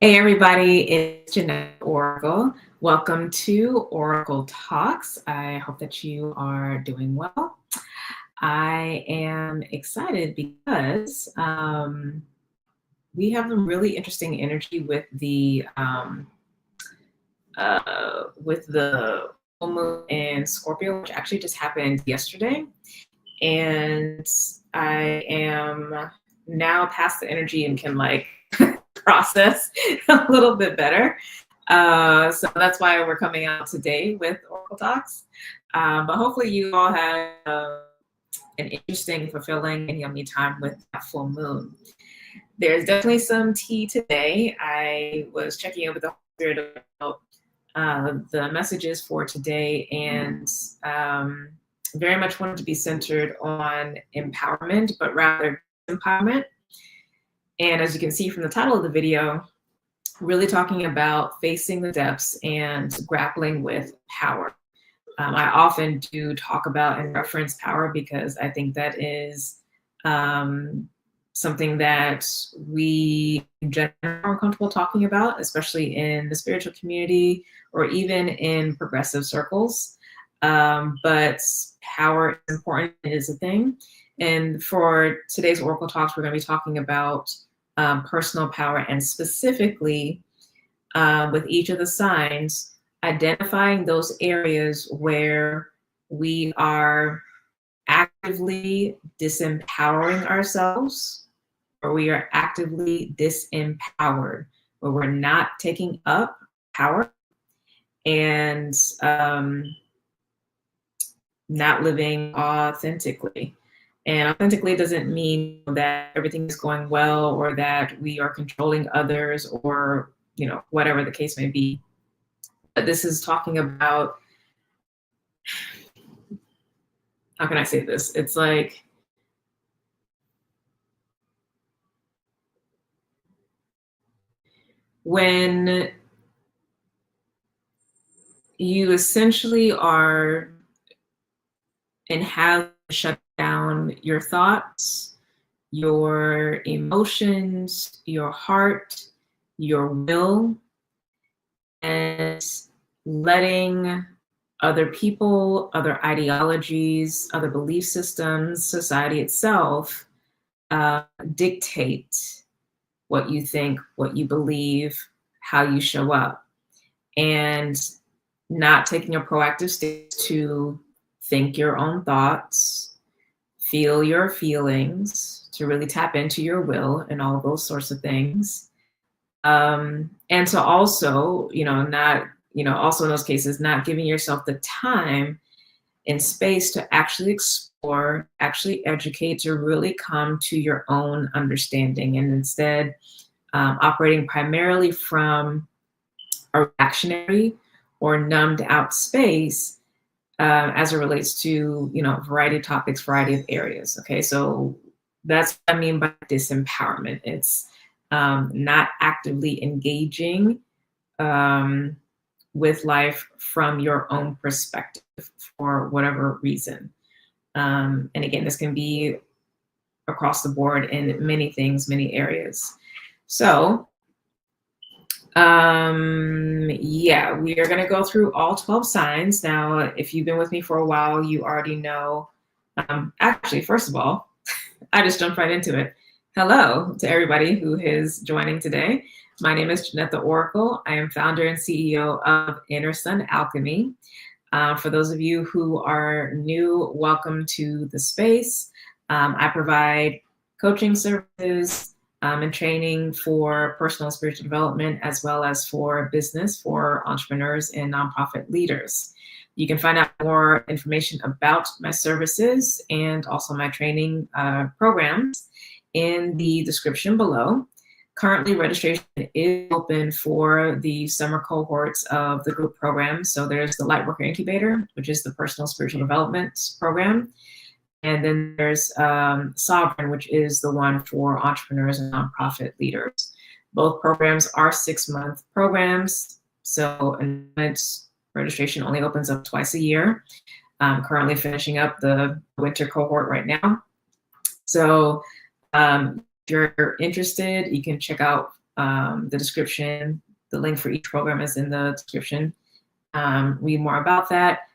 Hey everybody, it's Jynnette The Oracle. Welcome to Oracle Talks. I hope that you are doing well. I am excited because we have a really interesting energy with the full moon in Scorpio, which actually just happened yesterday, and I am now past the energy and can process a little bit better. So that's why we're coming out today with Oracle Talks. But hopefully you all have an interesting, fulfilling, and yummy time with that full moon. There's definitely some tea today. I was checking in with the Spirit about the messages for today, and very much wanted to be centered on empowerment, but rather empowerment. And as you can see from the title of the video, really talking about facing the depths and grappling with power. I often do talk about and reference power because I think that is something that we in general are comfortable talking about, especially in the spiritual community or even in progressive circles. But power is important, it is a thing. And for today's Oracle Talks, we're going to be talking about personal power, and specifically with each of the signs, identifying those areas where we are actively disempowering ourselves, or we are actively disempowered, where we're not taking up power and not living authentically. And authentically doesn't mean that everything is going well or that we are controlling others or, whatever the case may be. But this is talking about, how can I say this? It's like when you essentially are and have shut down your thoughts, your emotions, your heart, your will, and letting other people, other ideologies, other belief systems, society itself dictate what you think, what you believe, how you show up, and not taking a proactive step to think your own thoughts, feel your feelings, to really tap into your will and all those sorts of things. And to also, also in those cases, not giving yourself the time and space to actually explore, actually educate, to really come to your own understanding, and instead operating primarily from a reactionary or numbed out space as it relates to, a variety of topics, variety of areas. Okay, so that's what I mean by disempowerment. It's not actively engaging with life from your own perspective for whatever reason. And again, this can be across the board in many things, many areas. So yeah, we are going to go through all 12 signs. Now, if you've been with me for a while, you already know. Actually, first of all, I just jumped right into it. Hello to everybody who is joining today. My name is Jynnette The Oracle. I am founder and CEO of Inner Sun Alchemy. For those of you who are new, welcome to the space. I provide coaching services and training for personal and spiritual development, as well as for business for entrepreneurs and nonprofit leaders. You can find out more information about my services and also my training programs in the description below. Currently, registration is open for the summer cohorts of the group program. So there's the Lightworker Incubator, which is the personal spiritual development program. And then there's Sovereign, which is the one for entrepreneurs and nonprofit leaders. Both programs are 6-month programs. So registration only opens up twice a year. I'm currently finishing up the winter cohort right now. So if you're interested, you can check out the description. The link for each program is in the description. Read more about that.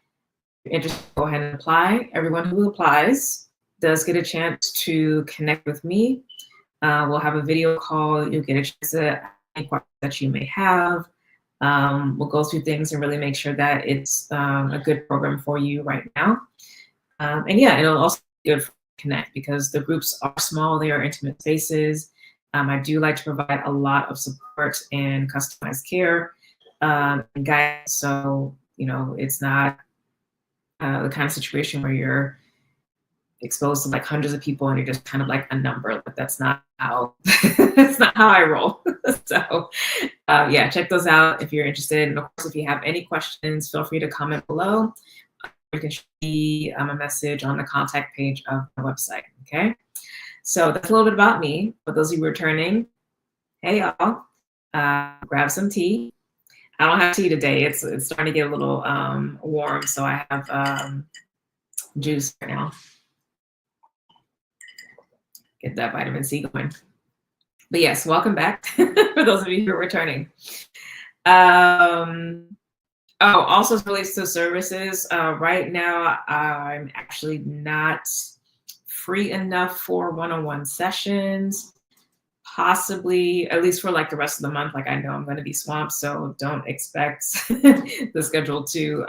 If you're interested, go ahead and apply. Everyone who applies does get a chance to connect with me. We'll have a video call. You'll get a chance to ask any questions that you may have. We'll go through things and really make sure that it's a good program for you right now. And yeah, it'll also be good for connect because the groups are small. They are intimate spaces. I do like to provide a lot of support and customized care and guidance. So, you know, it's not the kind of situation where you're exposed to like hundreds of people and you're just kind of like a number. But that's not how that's not how I roll. So yeah, check those out if you're interested. And of course, if you have any questions, feel free to comment below. You can shoot me a message on the contact page of my website. Okay, so that's a little bit about me. For those of you returning, hey y'all, grab some tea. I don't have tea today. It's starting to get a little warm, so I have juice right now. Get that vitamin C going. But yes, welcome back for those of you who are returning. Oh, also relates to services. Right now, I'm actually not free enough for one-on-one sessions. Possibly, at least for like the rest of the month. Like I know I'm going to be swamped, so don't expect the schedule to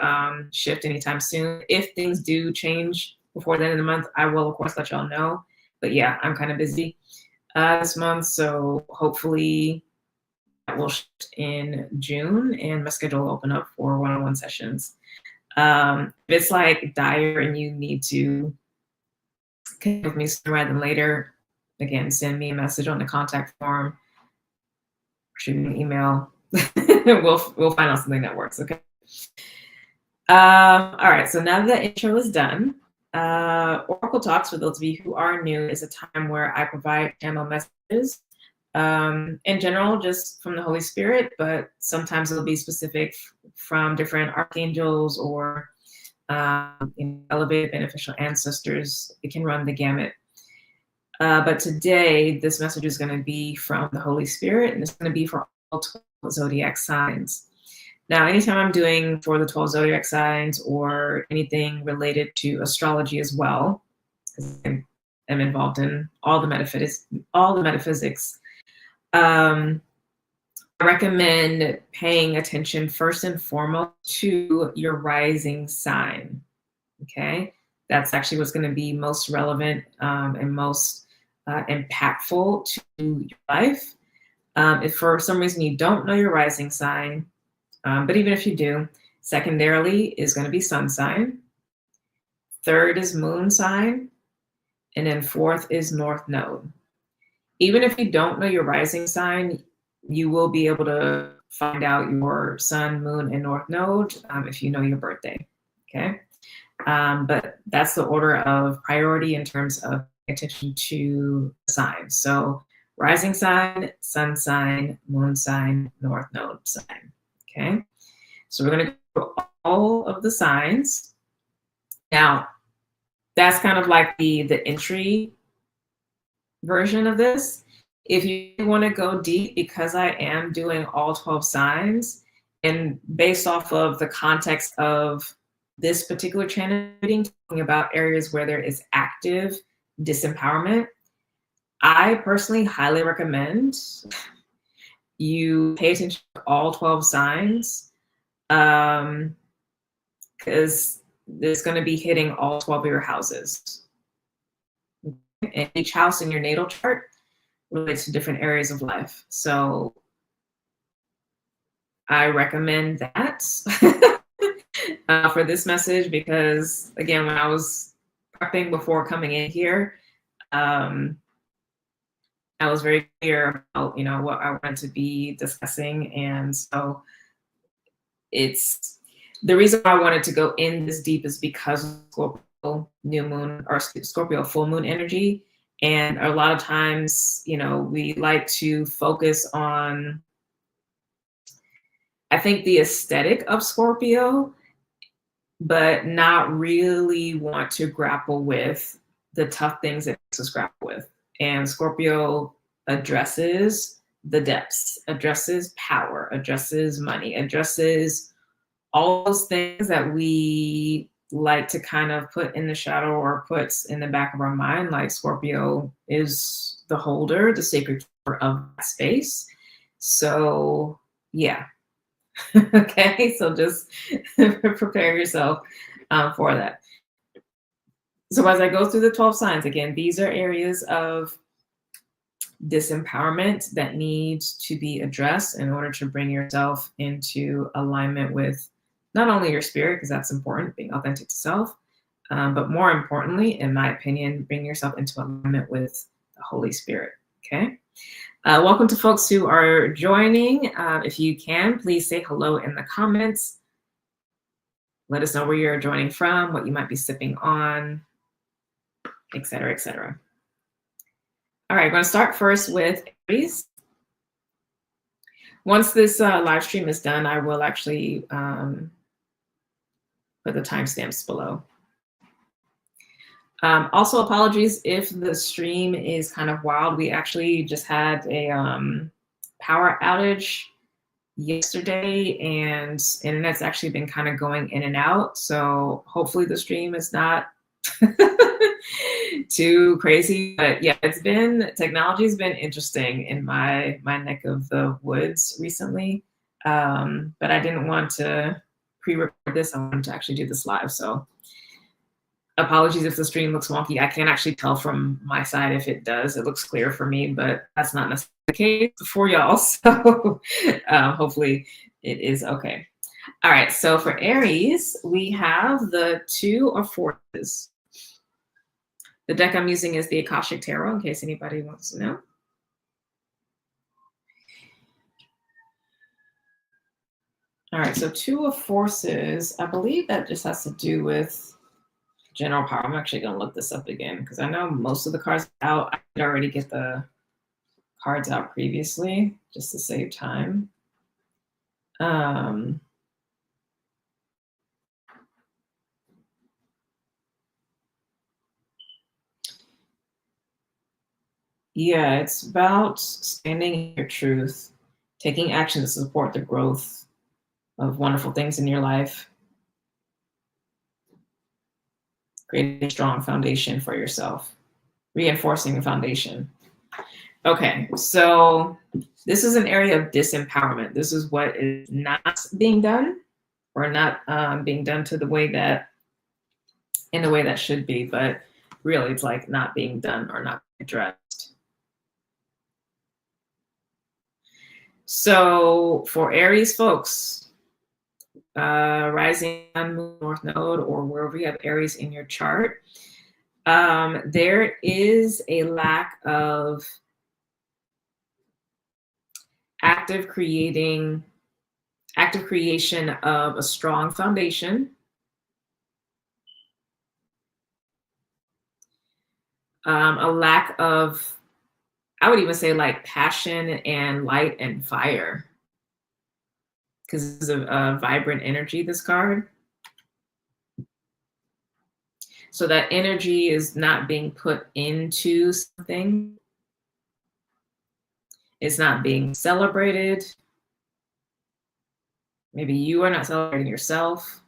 shift anytime soon. If things do change before the end of the month, I will of course let y'all know. But yeah, I'm kind of busy this month, so hopefully that will shift in June and my schedule will open up for one-on-one sessions. If it's like dire and you need to connect with me sooner rather than later, again, send me a message on the contact form, shoot me an email. we'll find out something that works. Okay. All right. So now that the intro is done, Oracle Talks, for those of you who are new, is a time where I provide channel messages. In general, just from the Holy Spirit, but sometimes it'll be specific from different archangels or elevated beneficial ancestors. It can run the gamut. But today, this message is going to be from the Holy Spirit, and it's going to be for all 12 zodiac signs. Now, anytime I'm doing for the 12 zodiac signs or anything related to astrology as well, because I'm involved in all the metaphysics, I recommend paying attention first and foremost to your rising sign. Okay, that's actually what's going to be most relevant and most impactful to your life. If for some reason you don't know your rising sign, but even if you do, secondarily is going to be sun sign. Third is moon sign. And then fourth is north node. Even if you don't know your rising sign, you will be able to find out your sun, moon, and north node if you know your birthday. Okay. But that's the order of priority in terms of attention to signs. So rising sign, sun sign, moon sign, north node sign. Okay. So we're going to go through all of the signs. Now, that's kind of like the entry version of this. If you want to go deep, because I am doing all 12 signs, and based off of the context of this particular channel reading, talking about areas where there is active disempowerment, I personally highly recommend you pay attention to all 12 signs, because it's going to be hitting all 12 of your houses. And each house in your natal chart relates to different areas of life. So I recommend that for this message, because again, when I was prepping before coming in here, I was very clear about, what I wanted to be discussing. And so it's the reason why I wanted to go in this deep is because of Scorpio new moon or Scorpio full moon energy. And a lot of times, we like to focus on, I think, the aesthetic of Scorpio, but not really want to grapple with the tough things it makes us grapple with. And Scorpio addresses the depths, addresses power, addresses money, addresses all those things that we like to kind of put in the shadow or puts in the back of our mind. Like Scorpio is the holder, the sacred keeper of that space. So yeah. Okay, so just prepare yourself for that. So as I go through the 12 signs, again, these are areas of disempowerment that needs to be addressed in order to bring yourself into alignment with not only your spirit, because that's important, being authentic to self, but more importantly, in my opinion, bring yourself into alignment with the Holy Spirit. Okay. Welcome to folks who are joining. If you can, please say hello in the comments. Let us know where you're joining from, what you might be sipping on, etc., etc. All right, I'm going to start first with Aries. Once this live stream is done, I will actually put the timestamps below. Also, apologies if the stream is kind of wild. We actually just had a power outage yesterday, and internet's actually been kind of going in and out. So hopefully the stream is not too crazy, but yeah, technology's been interesting in my neck of the woods recently. But I didn't want to pre-record this. I wanted to actually do this live. So apologies if the stream looks wonky. I can't actually tell from my side if it does. It looks clear for me, but that's not necessarily the case for y'all. So hopefully it is okay. All right, so for Aries, we have the Two of Forces. The deck I'm using is the Akashic Tarot, in case anybody wants to know. All right, so Two of Forces, I believe that just has to do with general power. I'm actually going to look this up again because I know most of the cards out. I did already get the cards out previously just to save time. Yeah, it's about standing in your truth, taking action to support the growth of wonderful things in your life, creating a strong foundation for yourself, reinforcing a foundation. Okay, so this is an area of disempowerment. This is what is not being done or not being done to the way that, in the way that should be, but really it's like not being done or not addressed. So for Aries folks, rising sun, north node, or wherever you have Aries in your chart, there is a lack of active creation of a strong foundation, a lack of, I would even say, like passion and light and fire, because it's a vibrant energy, this card. So that energy is not being put into something. It's not being celebrated. Maybe you are not celebrating yourself.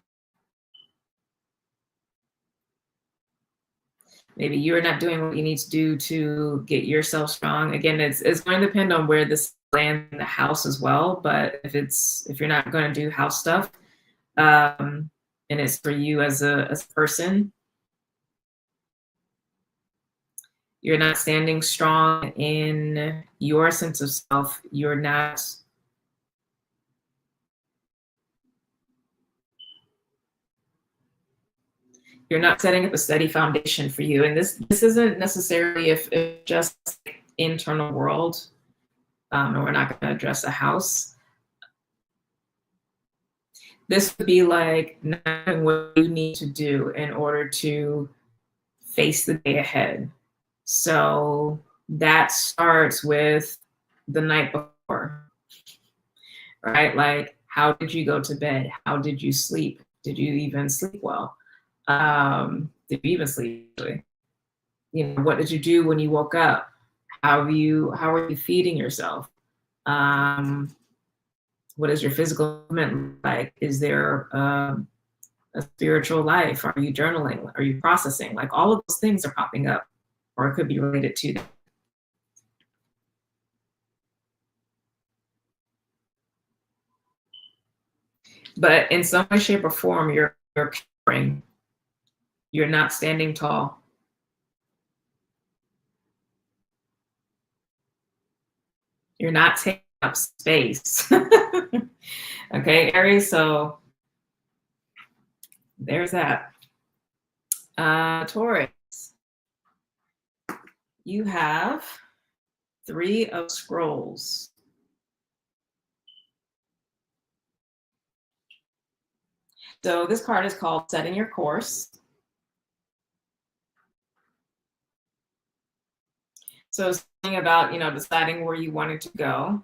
Maybe you're not doing what you need to do to get yourself strong. Again, it's going to depend on where this lands in the house as well. But if you're not going to do house stuff, and it's for you as a person, you're not standing strong in your sense of self. You're not setting up a steady foundation for you. And this isn't necessarily if just internal world, and we're not going to address a house. This would be like knowing what you need to do in order to face the day ahead. So that starts with the night before, right? Like, how did you go to bed? How did you sleep? Did you even sleep well? Did you even sleep? You know, what did you do when you woke up? How are you feeding yourself? What is your physical movement like? Is there a spiritual life? Are you journaling? Are you processing? Like all of those things are popping up, or it could be related to that. But in some way, shape, or form, you're cowering. You're not standing tall. You're not taking up space. Okay, Aries, so there's that. Taurus, you have 3 of Scrolls. So this card is called Setting Your Course. So it's something about, deciding where you wanted to go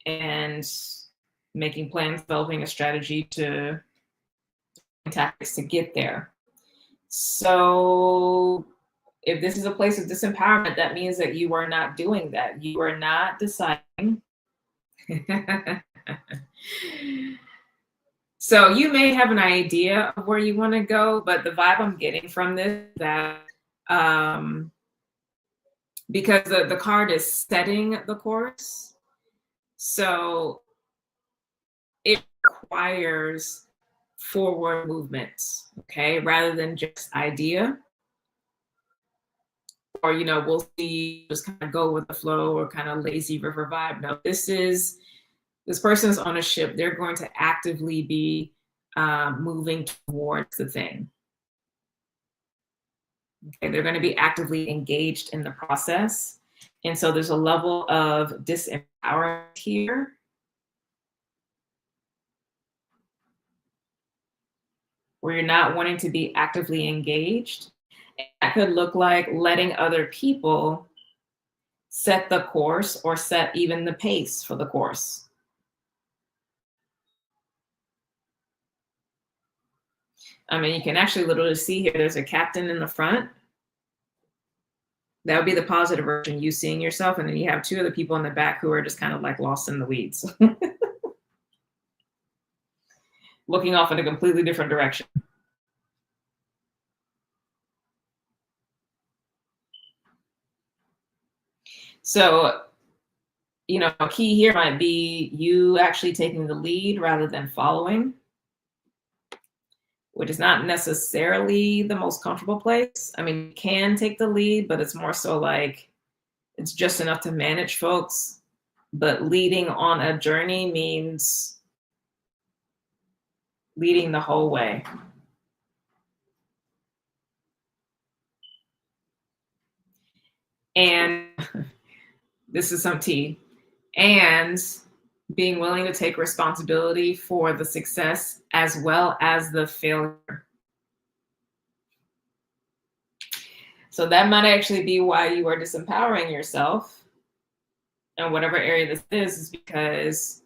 and making plans, developing a strategy to tactics to get there. So if this is a place of disempowerment, that means that you are not doing that. You are not deciding. So you may have an idea of where you want to go, but the vibe I'm getting from this is that because the card is setting the course, so it requires forward movements, okay, rather than just idea. Or, we'll see, just kind of go with the flow or kind of lazy river vibe. No, this person's on a ship. They're going to actively be moving towards the thing. Okay, they're going to be actively engaged in the process. And so there's a level of disempowerment here. Where you're not wanting to be actively engaged. And that could look like letting other people set the course or set even the pace for the course. I mean, you can actually literally see here, there's a captain in the front. That would be the positive version, you seeing yourself. And then you have 2 other people in the back who are just kind of like lost in the weeds. Looking off in a completely different direction. So, a key here might be you actually taking the lead rather than following, which is not necessarily the most comfortable place. I mean, you can take the lead, but it's more so like it's just enough to manage folks. But leading on a journey means leading the whole way. And this is some tea. And being willing to take responsibility for the success as well as the failure. So that might actually be why you are disempowering yourself in whatever area this is because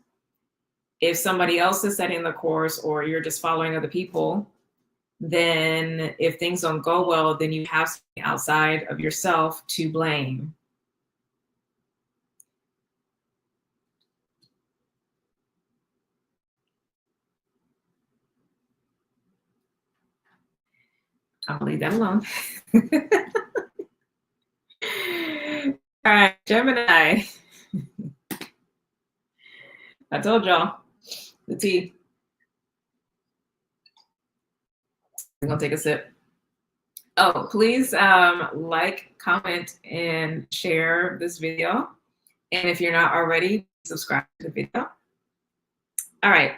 if somebody else is setting the course or you're just following other people, then if things don't go well, then you have something outside of yourself to blame. I'll leave that alone. All right, Gemini. I told y'all the tea. I'm gonna take a sip. Oh, please like, comment, and share this video. And if you're not already, subscribe to the video. All right,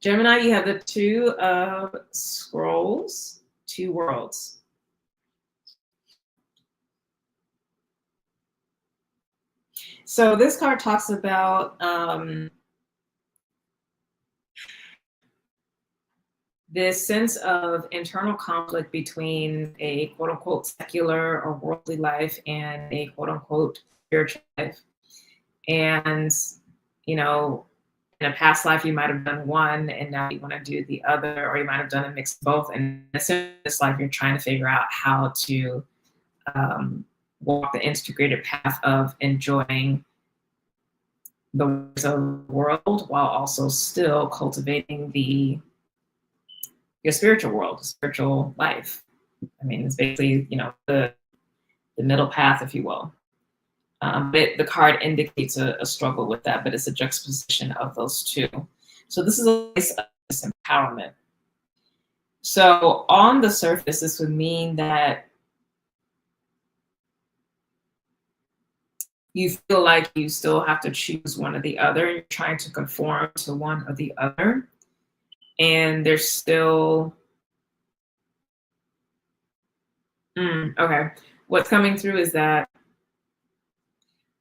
Gemini, you have the 2 of Scrolls, 2 worlds. So this card talks about this sense of internal conflict between a quote unquote secular or worldly life and a quote unquote spiritual life. And, in a past life, you might have done one and now you want to do the other, or you might have done a mix of both. And in this life, you're trying to figure out how to walk the integrated path of enjoying the ways of the world while also still cultivating your spiritual world, spiritual life. I mean, it's basically, the middle path, if you will. But the card indicates a struggle with that, but it's a juxtaposition of those two. So this is a place of disempowerment. So on the surface, this would mean that you feel like you still have to choose one or the other. You're trying to conform to one or the other. And there's still, okay. What's coming through is that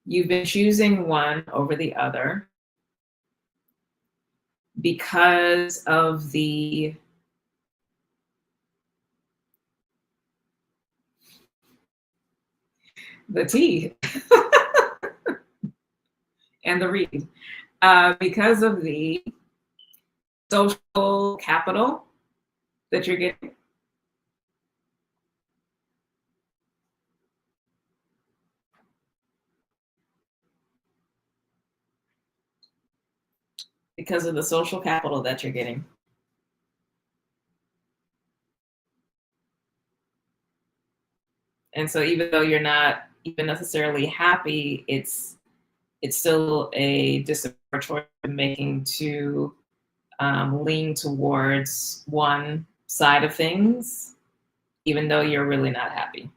you've been choosing one over the other because of the tea and the read. Because of the social capital that you're getting. Because of the social capital that you're getting. And so even though you're not even necessarily happy, it's still a disappointment making to lean towards one side of things, even though you're really not happy.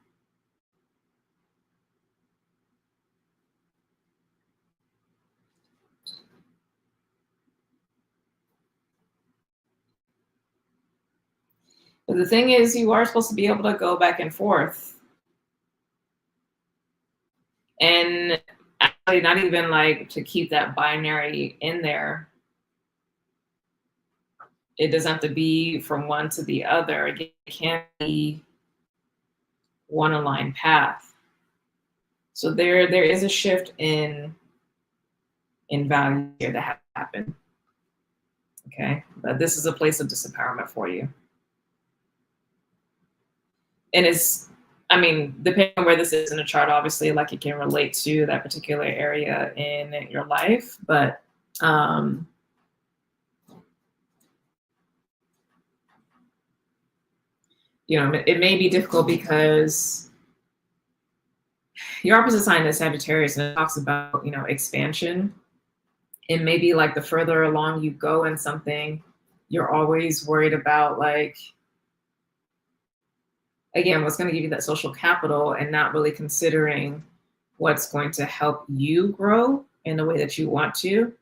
But the thing is, you are supposed to be able to go back and forth. And actually, not even like to keep that binary in there. It doesn't have to be from one to the other. It can't be one aligned path. So there is a shift in value here that happened. Okay, but this is a place of disempowerment for you. And it's, I mean, depending on where this is in the chart, obviously, like it can relate to that particular area in your life, but it may be difficult because your opposite sign is Sagittarius, and it talks about, expansion. And maybe like the further along you go in something, you're always worried about, like, again, what's going to give you that social capital and not really considering what's going to help you grow in the way that you want to.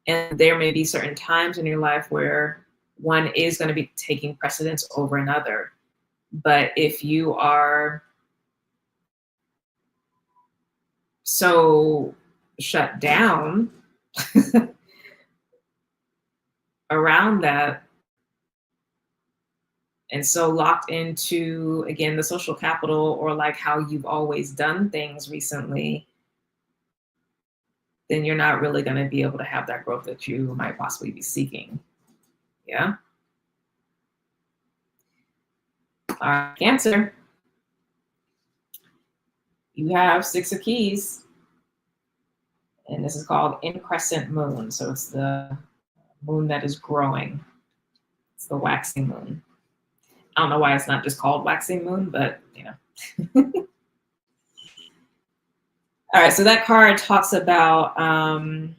And there may be certain times in your life where one is going to be taking precedence over another. But if you are so shut down around that, and so locked into, again, the social capital or like how you've always done things recently, then you're not really going to be able to have that growth that you might possibly be seeking. Yeah. All right, Cancer. You have 6 of Keys. And this is called increscent moon. So it's the moon that is growing. It's the waxing moon. I don't know why it's not just called waxing moon, but All right, so that card talks about an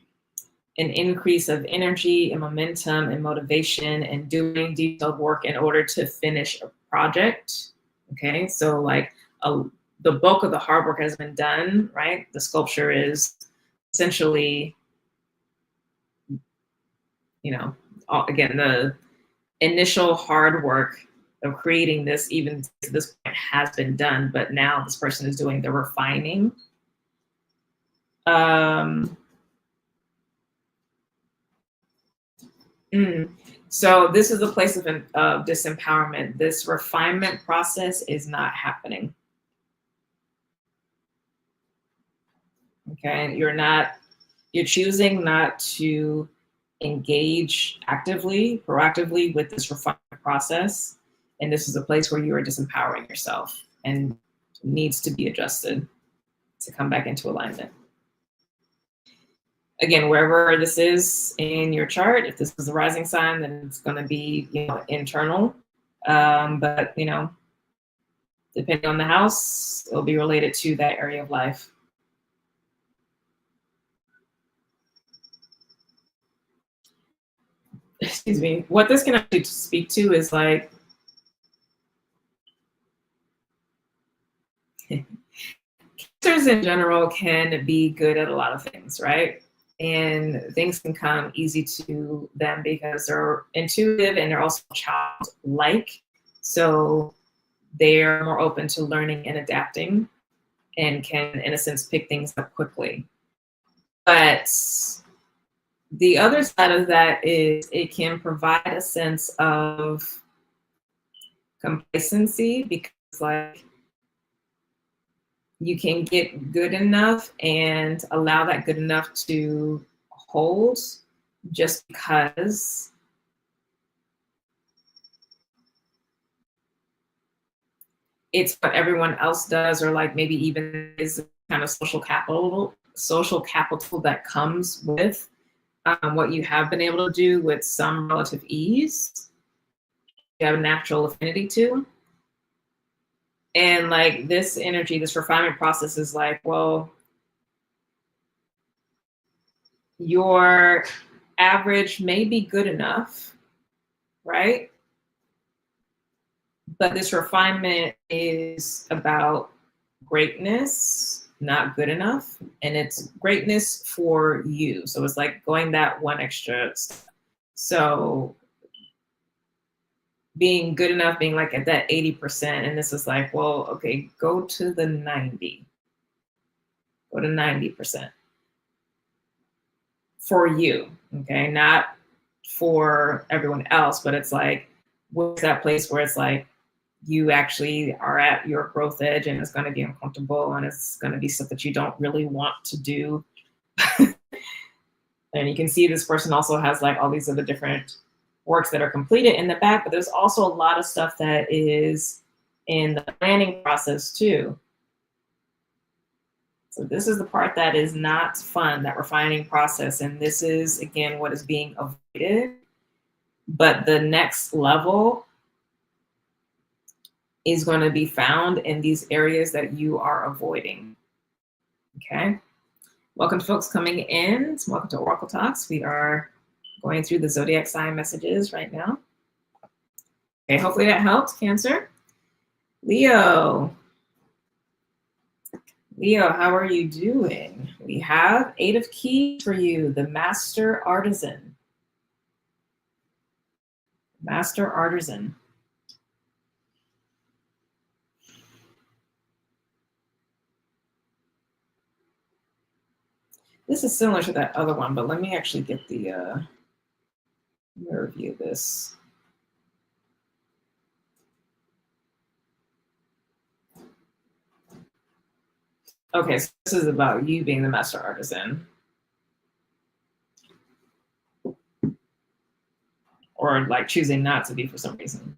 increase of energy and momentum and motivation and doing detailed work in order to finish a project. Okay, so like the bulk of the hard work has been done, right? The sculpture is essentially, again, the initial hard work of creating this, even to this point, has been done, but now this person is doing the refining. So this is a place of disempowerment. This refinement process is not happening. Okay, you're choosing not to engage actively, proactively with this refinement process. And this is a place where you are disempowering yourself and needs to be adjusted to come back into alignment. again, wherever this is in your chart, if this is the rising sign, then it's going to be, you know, internal. But, you know, depending on the house, it'll be related to that area of life. Excuse me. What this can actually speak to is like, Cancers in general can be good at a lot of things, right? And things can come easy to them because they're intuitive and they're also childlike. So they're more open to learning and adapting and can, in a sense, pick things up quickly. But the other side of that is it can provide a sense of complacency because, like, you can get good enough and allow that good enough to hold just because it's what everyone else does, or like maybe even is kind of social capital that comes with what you have been able to do with some relative ease, you have a natural affinity to. And like this energy, this refinement process is like, well, your average may be good enough, right? But this refinement is about greatness, not good enough. And it's greatness for you. So it's like going that one extra step. So being good enough, being like at that 80%. And this is like, well, okay, go to the 90. Go to 90% for you. Okay. Not for everyone else, but it's like, what's that place where it's like, you actually are at your growth edge and it's going to be uncomfortable and it's going to be stuff that you don't really want to do. And you can see this person also has like all these other different works that are completed in the back, but there's also a lot of stuff that is in the planning process too. So this is the part that is not fun, that refining process. And this is, again, what is being avoided. But the next level is going to be found in these areas that you are avoiding. Okay. Welcome to folks coming in. Welcome to Oracle Talks. We are going through the zodiac sign messages right now. Okay, hopefully that helped, Cancer. Leo. Leo, how are you doing? We have 8 of Keys for you, the Master Artisan. Master Artisan. This is similar to that other one, but let me actually get the, let me review this. Okay, so this is about you being the Master Artisan. Or like choosing not to be for some reason.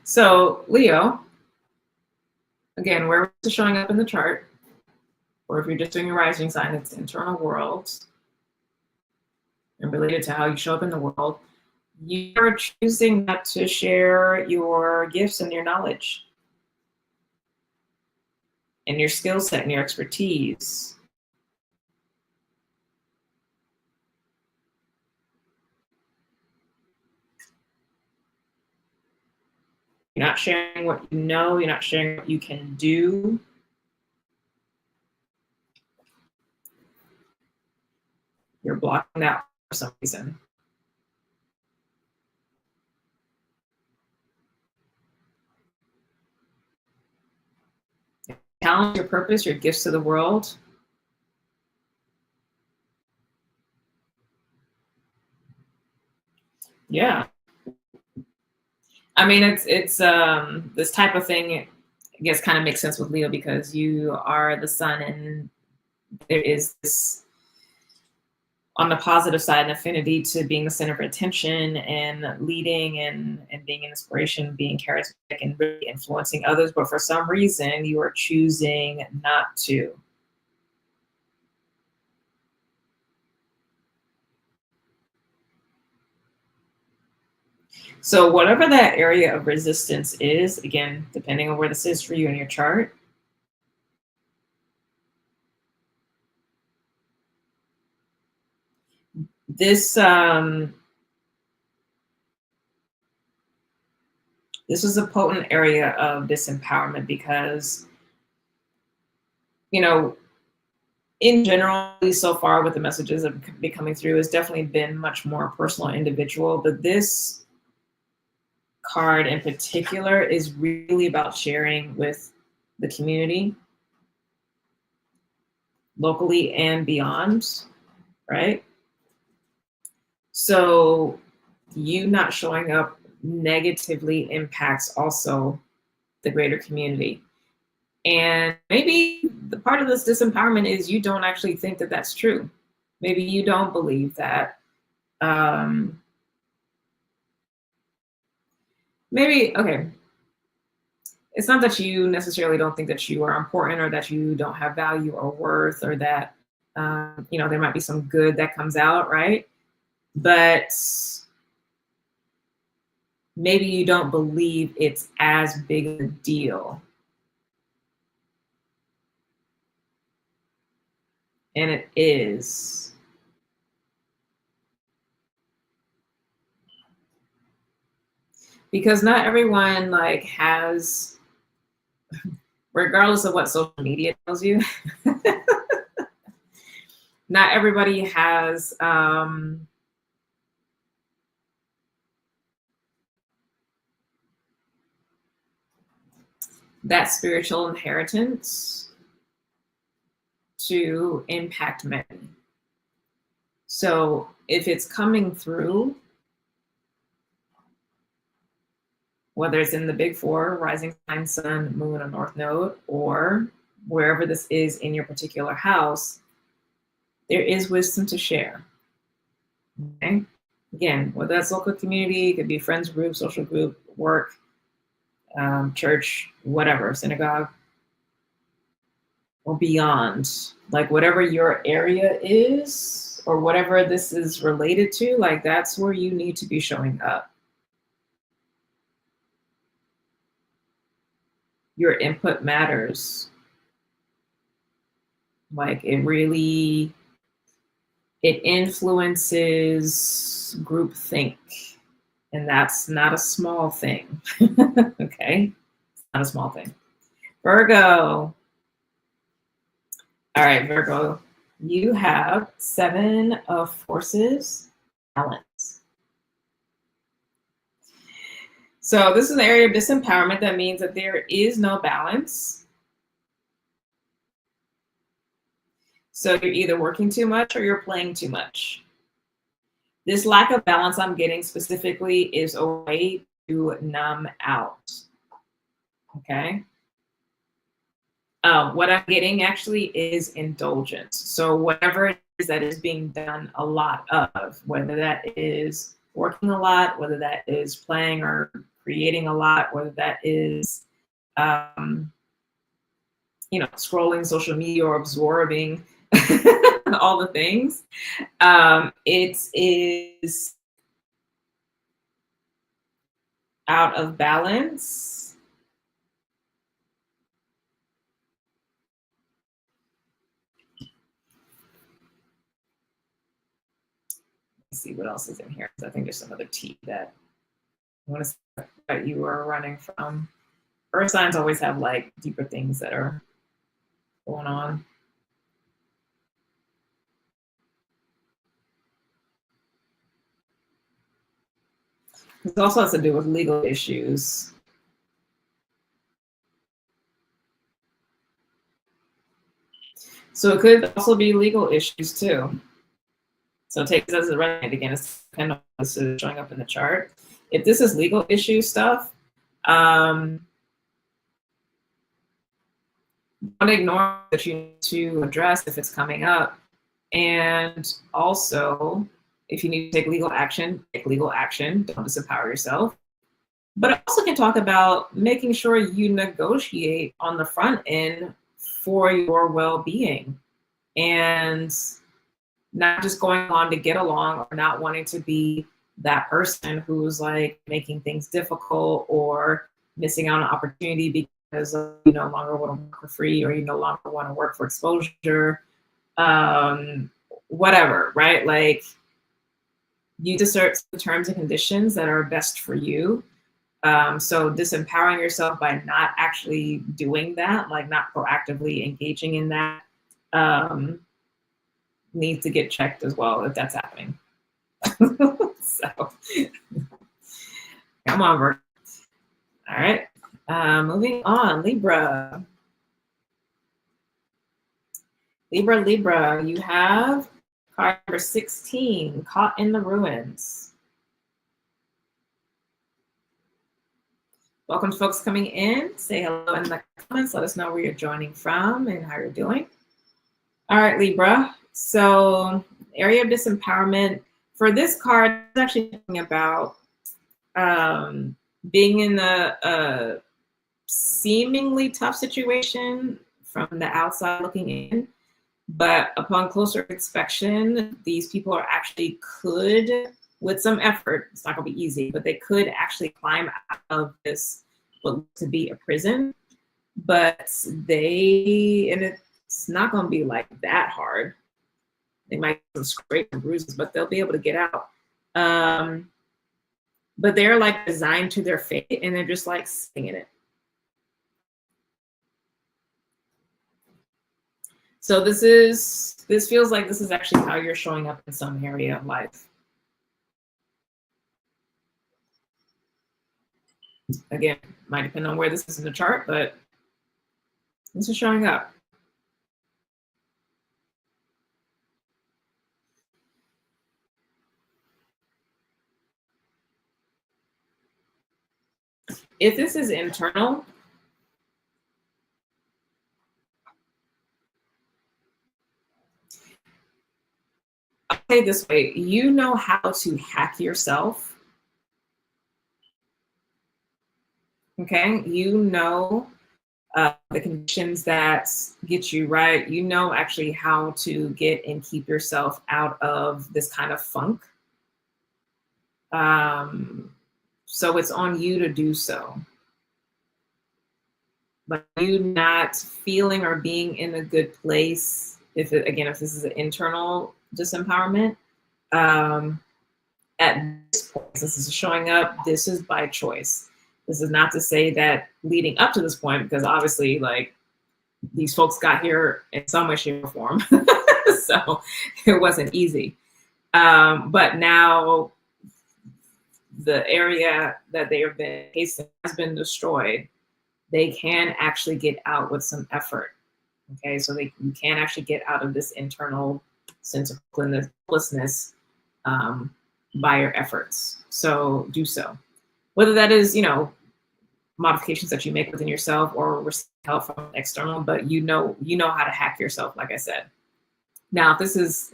So Leo, again, where it's showing up in the chart, or if you're just doing a rising sign, it's internal world and related to how you show up in the world. You're choosing not to share your gifts and your knowledge and your skill set and your expertise. You're not sharing what you know. You're not sharing what you can do. You're blocking that for some reason. Your talent, your purpose, your gifts to the world. Yeah. I mean, it's this type of thing, I guess, kind of makes sense with Leo because you are the sun and there is this on the positive side, an affinity to being the center of attention and leading and being an inspiration, being charismatic and really influencing others. But for some reason, you are choosing not to. So whatever that area of resistance is, again, depending on where this is for you in your chart, this this is a potent area of disempowerment because, you know, in general, at least so far with the messages that have been coming through, has definitely been much more personal, individual. But this card in particular is really about sharing with the community, locally and beyond, right? So you not showing up negatively impacts also the greater community. And maybe the part of this disempowerment is you don't actually think that that's true. Maybe you don't believe that. Maybe, okay, it's not that you necessarily don't think that you are important or that you don't have value or worth or that, you know, there might be some good that comes out, right? But maybe you don't believe it's as big a deal. And it is. Because not everyone like has, regardless of what social media tells you, not everybody has that spiritual inheritance to impact many. So if it's coming through, whether it's in the big four, rising sign, sun, moon, or north node, or wherever this is in your particular house, there is wisdom to share. Okay. Again, whether that's local community, it could be friends group, social group, work, church, whatever, synagogue, or beyond. Like whatever your area is, or whatever this is related to, like that's where you need to be showing up. Your input matters. Like it really, it influences groupthink. And that's not a small thing. Okay? It's not a small thing. Virgo. All right, Virgo, you have 7 of forces, balance. So this is an area of disempowerment. That means that there is no balance. So you're either working too much or you're playing too much. This lack of balance I'm getting specifically is a way to numb out. Okay. What I'm getting actually is indulgence. So whatever it is that is being done a lot of, whether that is working a lot, whether that is playing or creating a lot, whether that is, you know, scrolling social media or absorbing all the things, it is out of balance. Let's see what else is in here. I think there's some other tea that I want to say that you are running from. Earth signs always have like deeper things that are going on. It also has to do with legal issues. So it could also be legal issues too. So take this as a read again. It's kind of this is showing up in the chart. If this is legal issue stuff, don't ignore that you need to address if it's coming up. And also, if you need to take legal action, take legal action. Don't disempower yourself. But I also can talk about making sure you negotiate on the front end for your well-being and not just going on to get along or not wanting to be that person who's like making things difficult or missing out on opportunity because you no longer want to work for free or you no longer want to work for exposure, whatever, right? Like you assert the terms and conditions that are best for you. So disempowering yourself by not actually doing that, like not proactively engaging in that, needs to get checked as well if that's happening. So come on, Virgo. All right. Moving on, Libra. Libra, you have card number 16, Caught in the Ruins. Welcome to folks coming in. Say hello in the comments. Let us know where you're joining from and how you're doing. All right, Libra. So area of disempowerment. For this card, it's actually talking about being in a seemingly tough situation from the outside looking in. But upon closer inspection, these people are actually could, with some effort, it's not gonna be easy, but they could actually climb out of this, what looks to be a prison. But and it's not gonna be like that hard. They might have some scrapes and bruises, but they'll be able to get out. But they're like resigned to their fate and they're just like sitting in it. So this feels like this is actually how you're showing up in some area of life. Again, might depend on where this is in the chart, but this is showing up. If this is internal, I'll say it this way, you know how to hack yourself. Okay, you know the conditions that get you right. You know actually how to get and keep yourself out of this kind of funk. So it's on you to do so. But you not feeling or being in a good place, if this is an internal disempowerment, at this point, this is showing up, this is by choice. This is not to say that leading up to this point, because obviously like these folks got here in some way, shape, or form. So it wasn't easy. But now the area that they have been facing has been destroyed. They can actually get out with some effort. Okay, so you can actually get out of this internal sense of hopelessness by your efforts. So do so. Whether that is, modifications that you make within yourself or receive help from external, but you know how to hack yourself, like I said. Now, if this is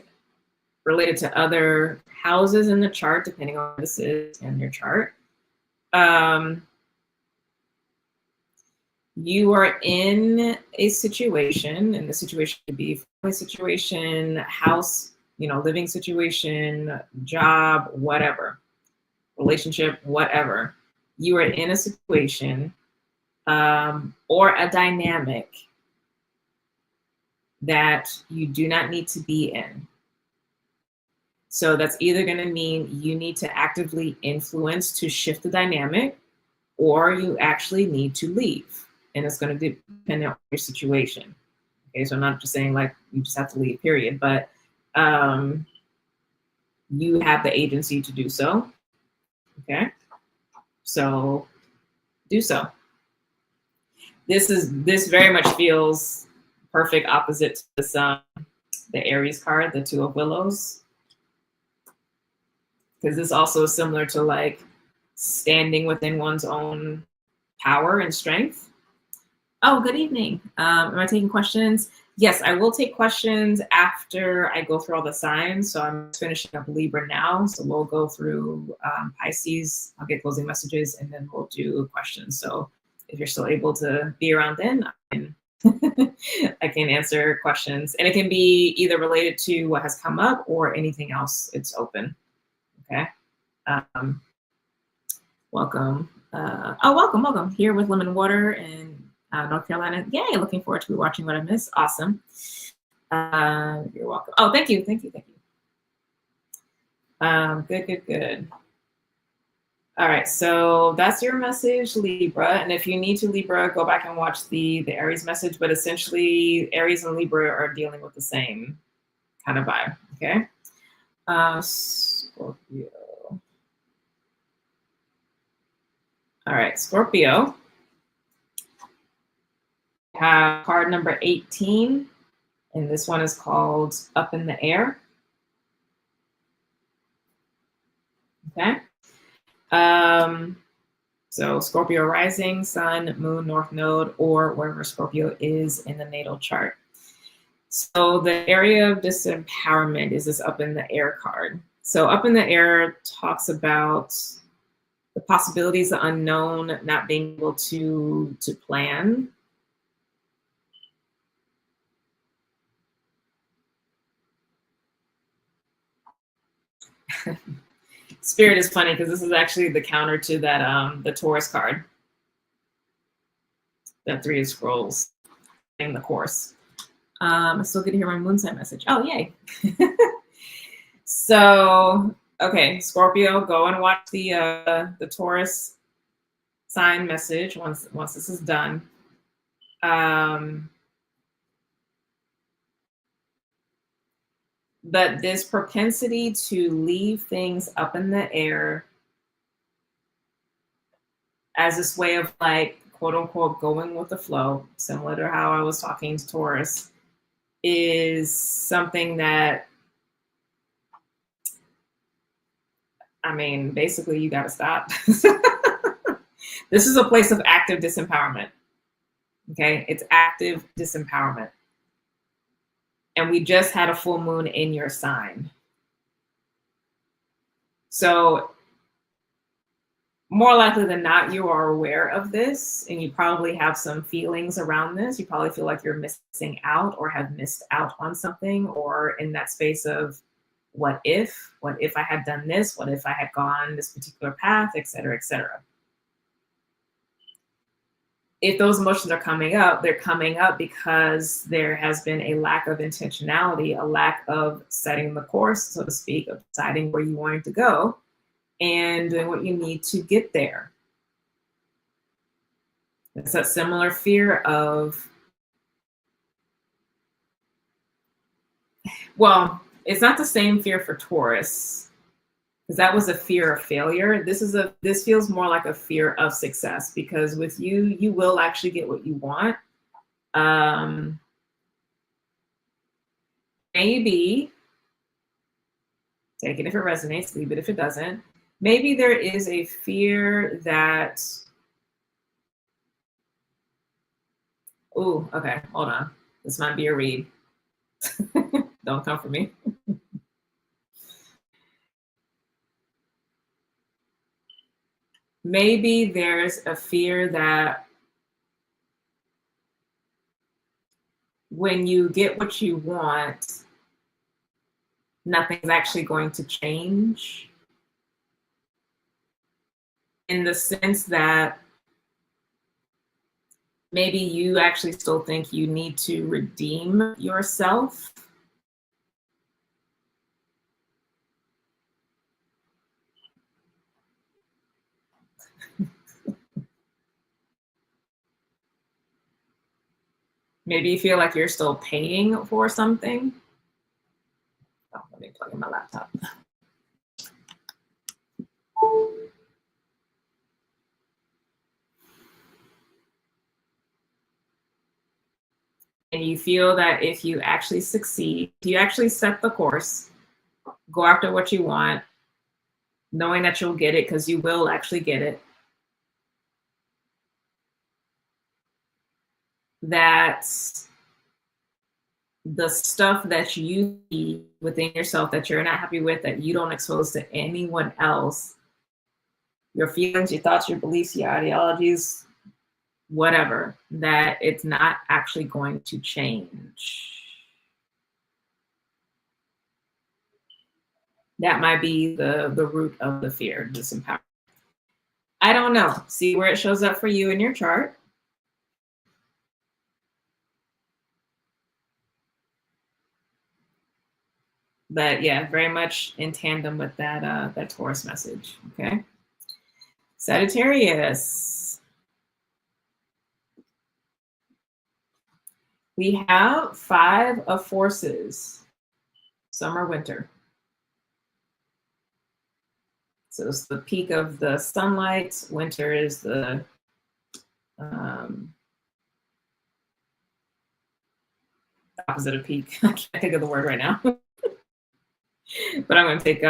related to other houses in the chart, depending on what this is in your chart, you are in a situation, and the situation could be family situation, house, living situation, job, whatever, relationship, whatever. You are in a situation or a dynamic that you do not need to be in. So that's either going to mean you need to actively influence to shift the dynamic, or you actually need to leave. And it's going to depend on your situation. Okay, so I'm not just saying like you just have to leave, period, but you have the agency to do so. Okay, so do so. This very much feels perfect opposite to the sun, the Aries card, the Two of Willows, because this also is similar to like standing within one's own power and strength. Oh, good evening. Am I taking questions? Yes, I will take questions after I go through all the signs. So I'm finishing up Libra now. So we'll go through Pisces. I'll get closing messages and then we'll do questions. So if you're still able to be around then, I can answer questions. And it can be either related to what has come up or anything else. It's open. Okay. Welcome. Welcome. Here with Lemon Water in North Carolina. Yay, looking forward to watching what I miss. Awesome. You're welcome. Oh, thank you. Good. All right, so that's your message, Libra. And if you need to, Libra, go back and watch the Aries message. But essentially, Aries and Libra are dealing with the same kind of vibe, okay? Scorpio. All right, Scorpio. Have card number 18, and this one is called Up in the Air. Okay. So Scorpio rising, sun, moon, north node, or wherever Scorpio is in the natal chart. So the area of disempowerment is this Up in the Air card. So Up in the Air talks about the possibilities, the unknown, not being able to plan. Spirit is funny because this is actually the counter to that the Taurus card. That Three of Scrolls in the course. I still get to hear my moon sign message. Oh, yay. So, okay, Scorpio, go and watch the Taurus sign message once this is done. But this propensity to leave things up in the air as this way of like, quote unquote, going with the flow, similar to how I was talking to Taurus, is something that, I mean, basically you got to stop. This is a place of active disempowerment. Okay, it's active disempowerment. And we just had a full moon in your sign. So more likely than not, you are aware of this and you probably have some feelings around this. You probably feel like you're missing out or have missed out on something, or in that space of what if I had done this? What if I had gone this particular path, et cetera, et cetera. If those emotions are coming up, they're coming up because there has been a lack of intentionality, a lack of setting the course, so to speak, of deciding where you wanted to go and doing what you need to get there. It's that similar fear of, well, it's not the same fear for Taurus, because that was a fear of failure. This feels more like a fear of success, because with you will actually get what you want. Maybe take it if it resonates, leave it if it doesn't. Maybe there is a fear that, oh, okay, hold on. This might be a read. Don't come for me. Maybe there's a fear that when you get what you want, nothing's actually going to change. In the sense that maybe you actually still think you need to redeem yourself. Maybe you feel like you're still paying for something. Oh, let me plug in my laptop. And you feel that if you actually succeed, if you actually set the course, go after what you want, knowing that you'll get it, because you will actually get it, that the stuff that you see within yourself that you're not happy with, that you don't expose to anyone else, your feelings, your thoughts, your beliefs, your ideologies, whatever, that it's not actually going to change. That might be the root of the fear, disempowerment. I don't know. See where it shows up for you in your chart. But yeah, very much in tandem with that Taurus message. Okay. Sagittarius. We have 5 of forces. Summer, winter. So it's the peak of the sunlight. Winter is the opposite of peak. I can't think of the word right now. But I'm going to take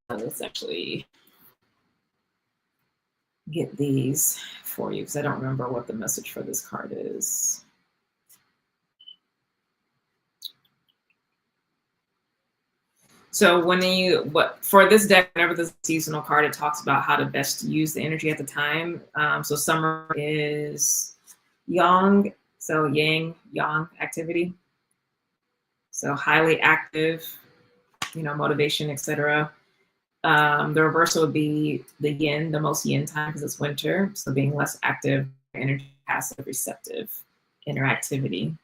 let's actually get these for you because I don't remember what the message for this card is. So for this deck, whenever the seasonal card, it talks about how to best use the energy at the time. So summer is yang, so yang activity. So highly active, motivation, etc. The reversal would be the yin, the most yin time because it's winter. So being less active, energy, passive, receptive, interactivity.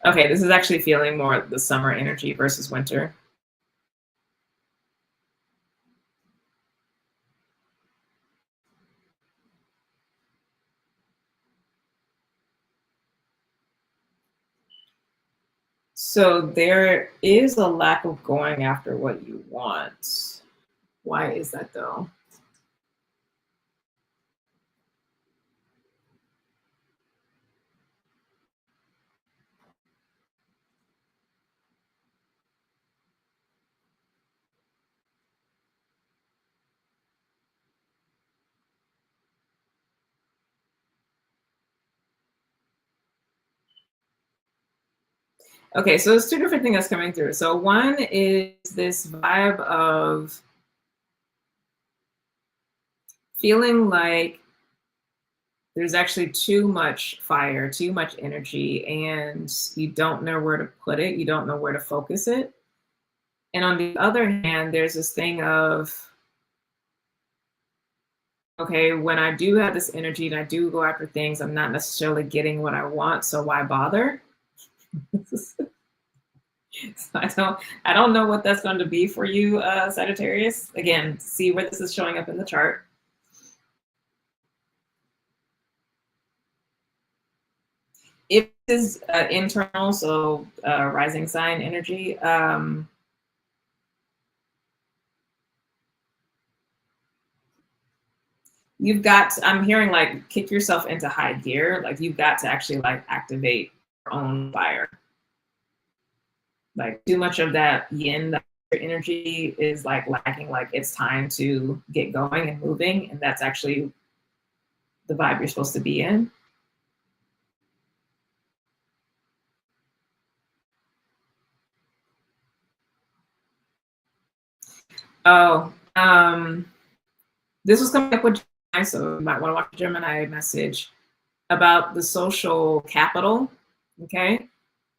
Okay, this is actually feeling more the summer energy versus winter. So there is a lack of going after what you want. Why is that though? Okay, so there's 2 different things that's coming through. So one is this vibe of feeling like there's actually too much fire, too much energy, and you don't know where to put it. You don't know where to focus it. And on the other hand, there's this thing of, okay, when I do have this energy and I do go after things, I'm not necessarily getting what I want, so why bother? So I don't know what that's going to be for you, Sagittarius. Again, see where this is showing up in the chart. If this is internal, so rising sign energy, you've got, I'm hearing like kick yourself into high gear. Like you've got to actually like activate your own fire. Like too much of that yin, that energy is like lacking, like it's time to get going and moving. And that's actually the vibe you're supposed to be in. Oh, this was coming up with Gemini, so you might want to watch Gemini message about the social capital. Okay.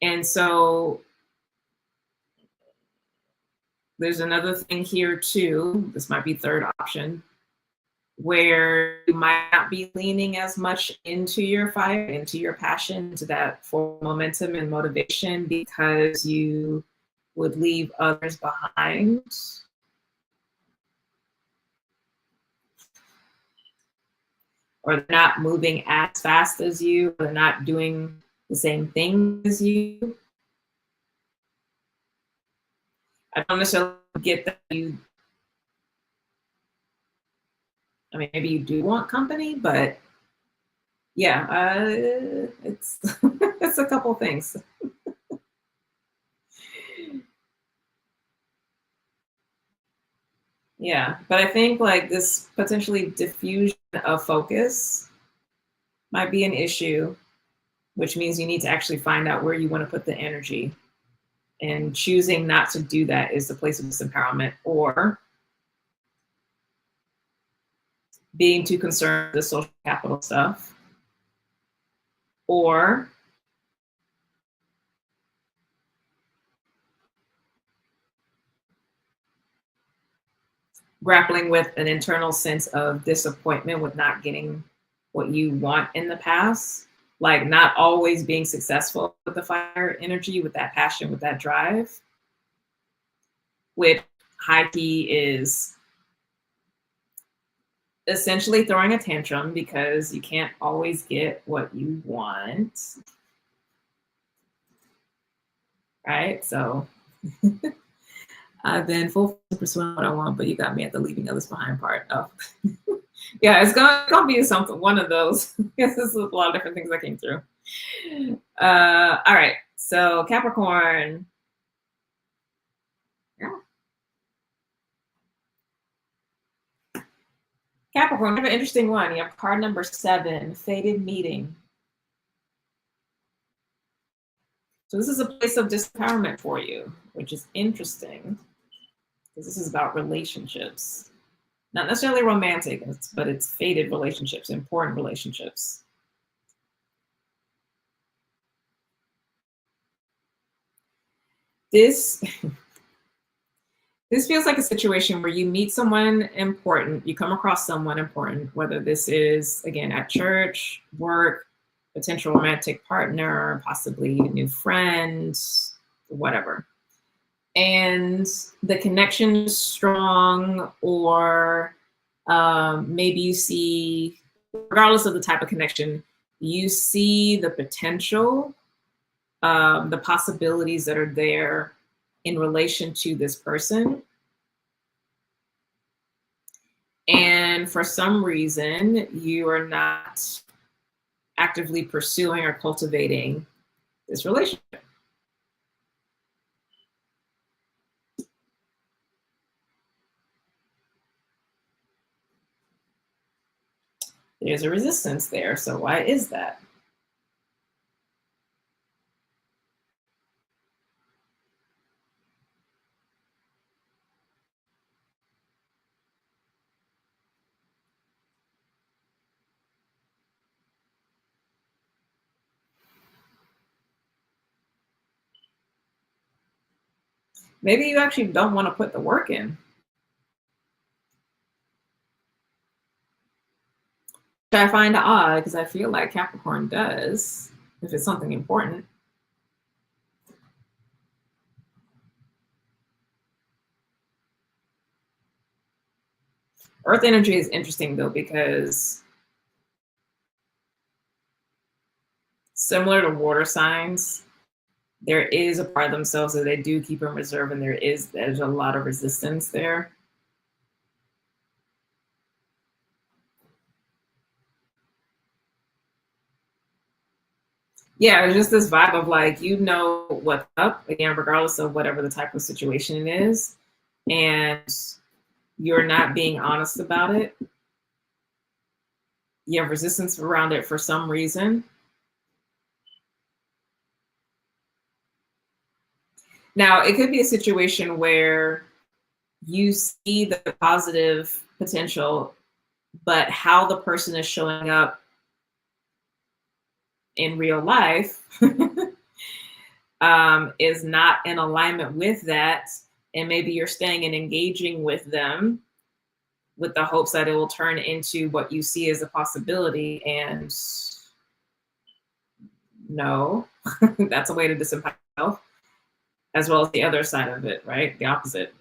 And so there's another thing here too. This might be third option where you might not be leaning as much into your fire, into your passion, into that for momentum and motivation because you would leave others behind. Or they're not moving as fast as you, or they're not doing the same thing as you. I don't necessarily get that you, I mean, maybe you do want company, but yeah, it's it's a couple things. Yeah, but I think like this potentially diffusion of focus might be an issue, which means you need to actually find out where you want to put the energy. And choosing not to do that is the place of disempowerment, or being too concerned with the social capital stuff, or grappling with an internal sense of disappointment with not getting what you want in the past, like not always being successful with the fire energy, with that passion, with that drive, which high key is essentially throwing a tantrum because you can't always get what you want, right? So I've been full pursuing what I want, but you got me at the leaving others behind part. Oh, yeah, it's gonna be something. One of those. Yes, this is a lot of different things that came through. All right. So Capricorn. Yeah. Capricorn, you have an interesting one. You have card number 7, fated meeting. So this is a place of disempowerment for you, which is interesting because this is about relationships. Not necessarily romantic, but it's fated relationships, important relationships. This this feels like a situation where you meet someone important, you come across someone important, whether this is again at church, work, potential romantic partner, possibly a new friend, whatever. And the connection is strong, or maybe you see, regardless of the type of connection, you see the potential, the possibilities that are there in relation to this person. And for some reason, you are not actively pursuing or cultivating this relationship. There's a resistance there. So, why is that? Maybe you actually don't want to put the work in. Which I find odd because I feel like Capricorn does, if it's something important. Earth energy is interesting though, because similar to water signs, there is a part of themselves that they do keep in reserve, and there's a lot of resistance there. Yeah, it's just this vibe of like, you know what's up, again, regardless of whatever the type of situation it is, and you're not being honest about it. You have resistance around it for some reason. Now, it could be a situation where you see the positive potential, but how the person is showing up in real life is not in alignment with that. And maybe you're staying and engaging with them with the hopes that it will turn into what you see as a possibility. And no, that's a way to disempower yourself, as well as the other side of it, right? The opposite.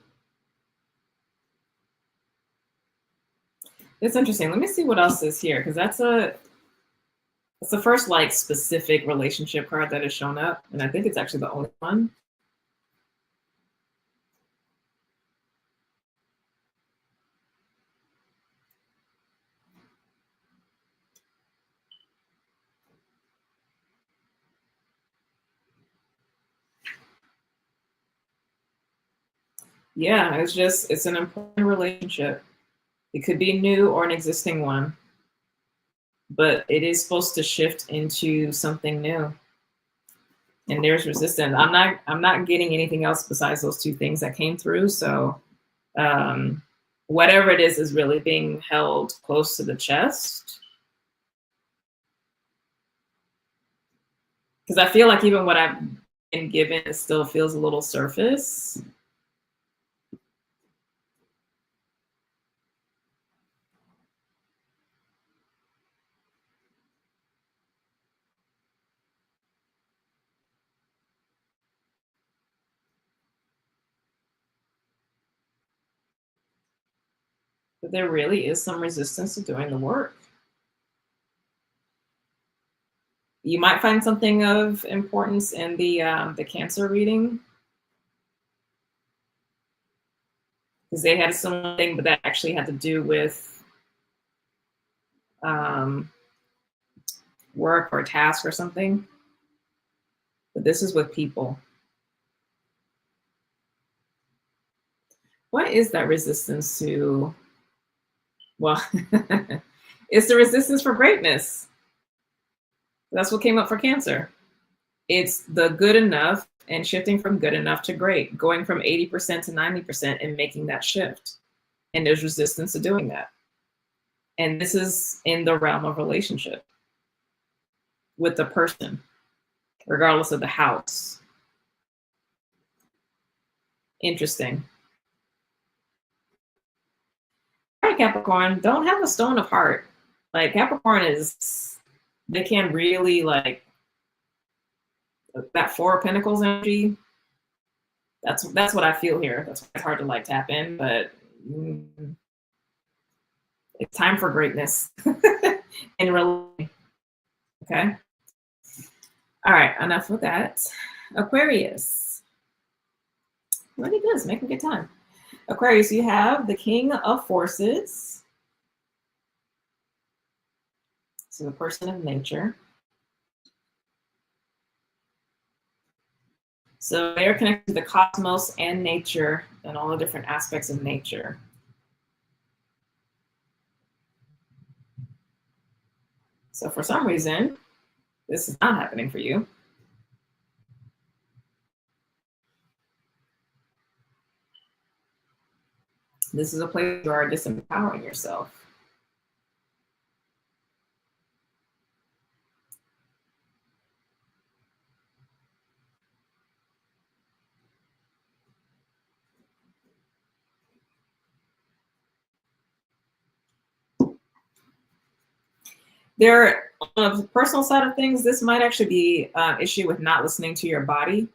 It's interesting. Let me see what else is here, because it's the first like specific relationship card that has shown up, and I think it's actually the only one. Yeah, it's an important relationship. It could be new or an existing one, but it is supposed to shift into something new. And there's resistance. I'm not getting anything else besides those two things that came through. So um, whatever it is really being held close to the chest. Because I feel like even what I've been given, it still feels a little surface. But there really is some resistance to doing the work. You might find something of importance in the Cancer reading, because they had a similar thing, but that actually had to do with um, work or task or something. But this is with people. What is that resistance to? Well, it's the resistance for greatness. That's what came up for Cancer. It's the good enough and shifting from good enough to great, going from 80% to 90% and making that shift. And there's resistance to doing that. And this is in the realm of relationship with the person, regardless of the house. Interesting. All right, Capricorn, don't have a stone of heart. Like Capricorn they can really like that Four of Pentacles energy. That's what I feel here. That's why it's hard to like tap in, but it's time for greatness. And really, okay. All right, enough with that. Aquarius. Really good. It's making good time. Aquarius, you have the King of Forces. So the person of nature. So they're connected to the cosmos and nature and all the different aspects of nature. So for some reason, this is not happening for you. This is a place where you are disempowering yourself. There, on the personal side of things, this might actually be an issue with not listening to your body.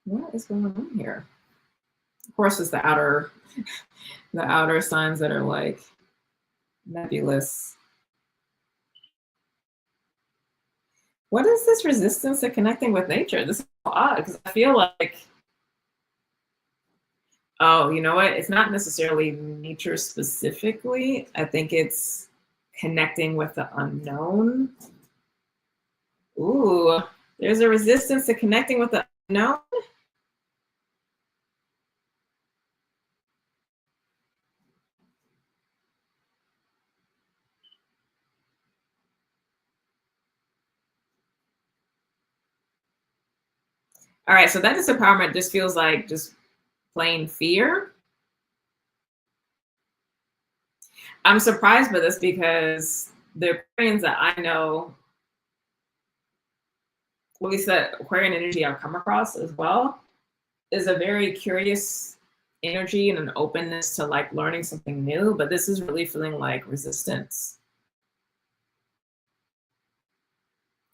What is going on here? Of course, it's the outer signs that are like nebulous. What is this resistance to connecting with nature? This is so odd because I feel like, oh, you know what? It's not necessarily nature specifically. I think it's connecting with the unknown. Ooh, there's a resistance to connecting with the unknown. All right, so that disempowerment just feels like just plain fear. I'm surprised by this because the Aquarians that I know, at least that Aquarian energy I've come across as well, is a very curious energy and an openness to like learning something new. But this is really feeling like resistance.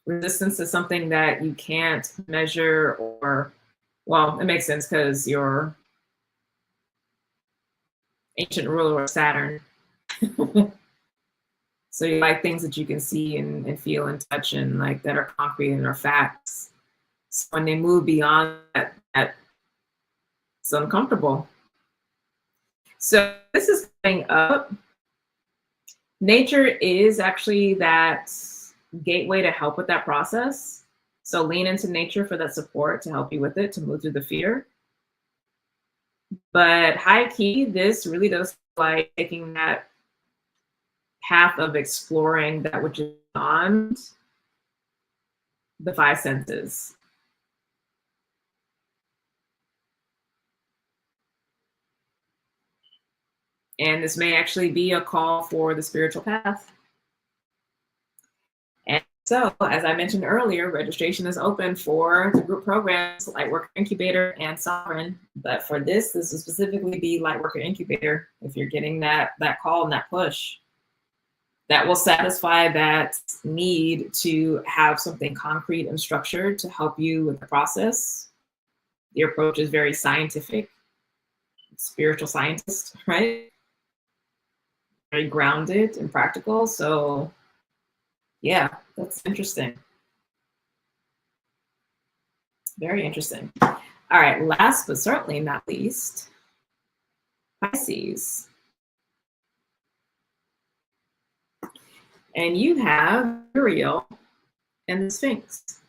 Resistance is something that you can't measure or, well, it makes sense because your ancient ruler was Saturn. So you like things that you can see and feel and touch and like that are concrete and are facts. So when they move beyond that, it's uncomfortable. So this is coming up. Nature is actually that gateway to help with that process. So lean into nature for that support to help you with it, to move through the fear. But high key, this really does like taking that path of exploring that which is beyond the five senses. And this may actually be a call for the spiritual path. And so, as I mentioned earlier, registration is open for the group programs Lightworker Incubator and Sovereign. But for this will specifically be Lightworker Incubator. If you're getting that call and that push, that will satisfy that need to have something concrete and structured to help you with the process. The approach is very scientific, spiritual scientist, right? Very grounded and practical. So yeah, that's interesting. Very interesting. All right, last but certainly not least, Pisces. And you have Uriel and the Sphinx.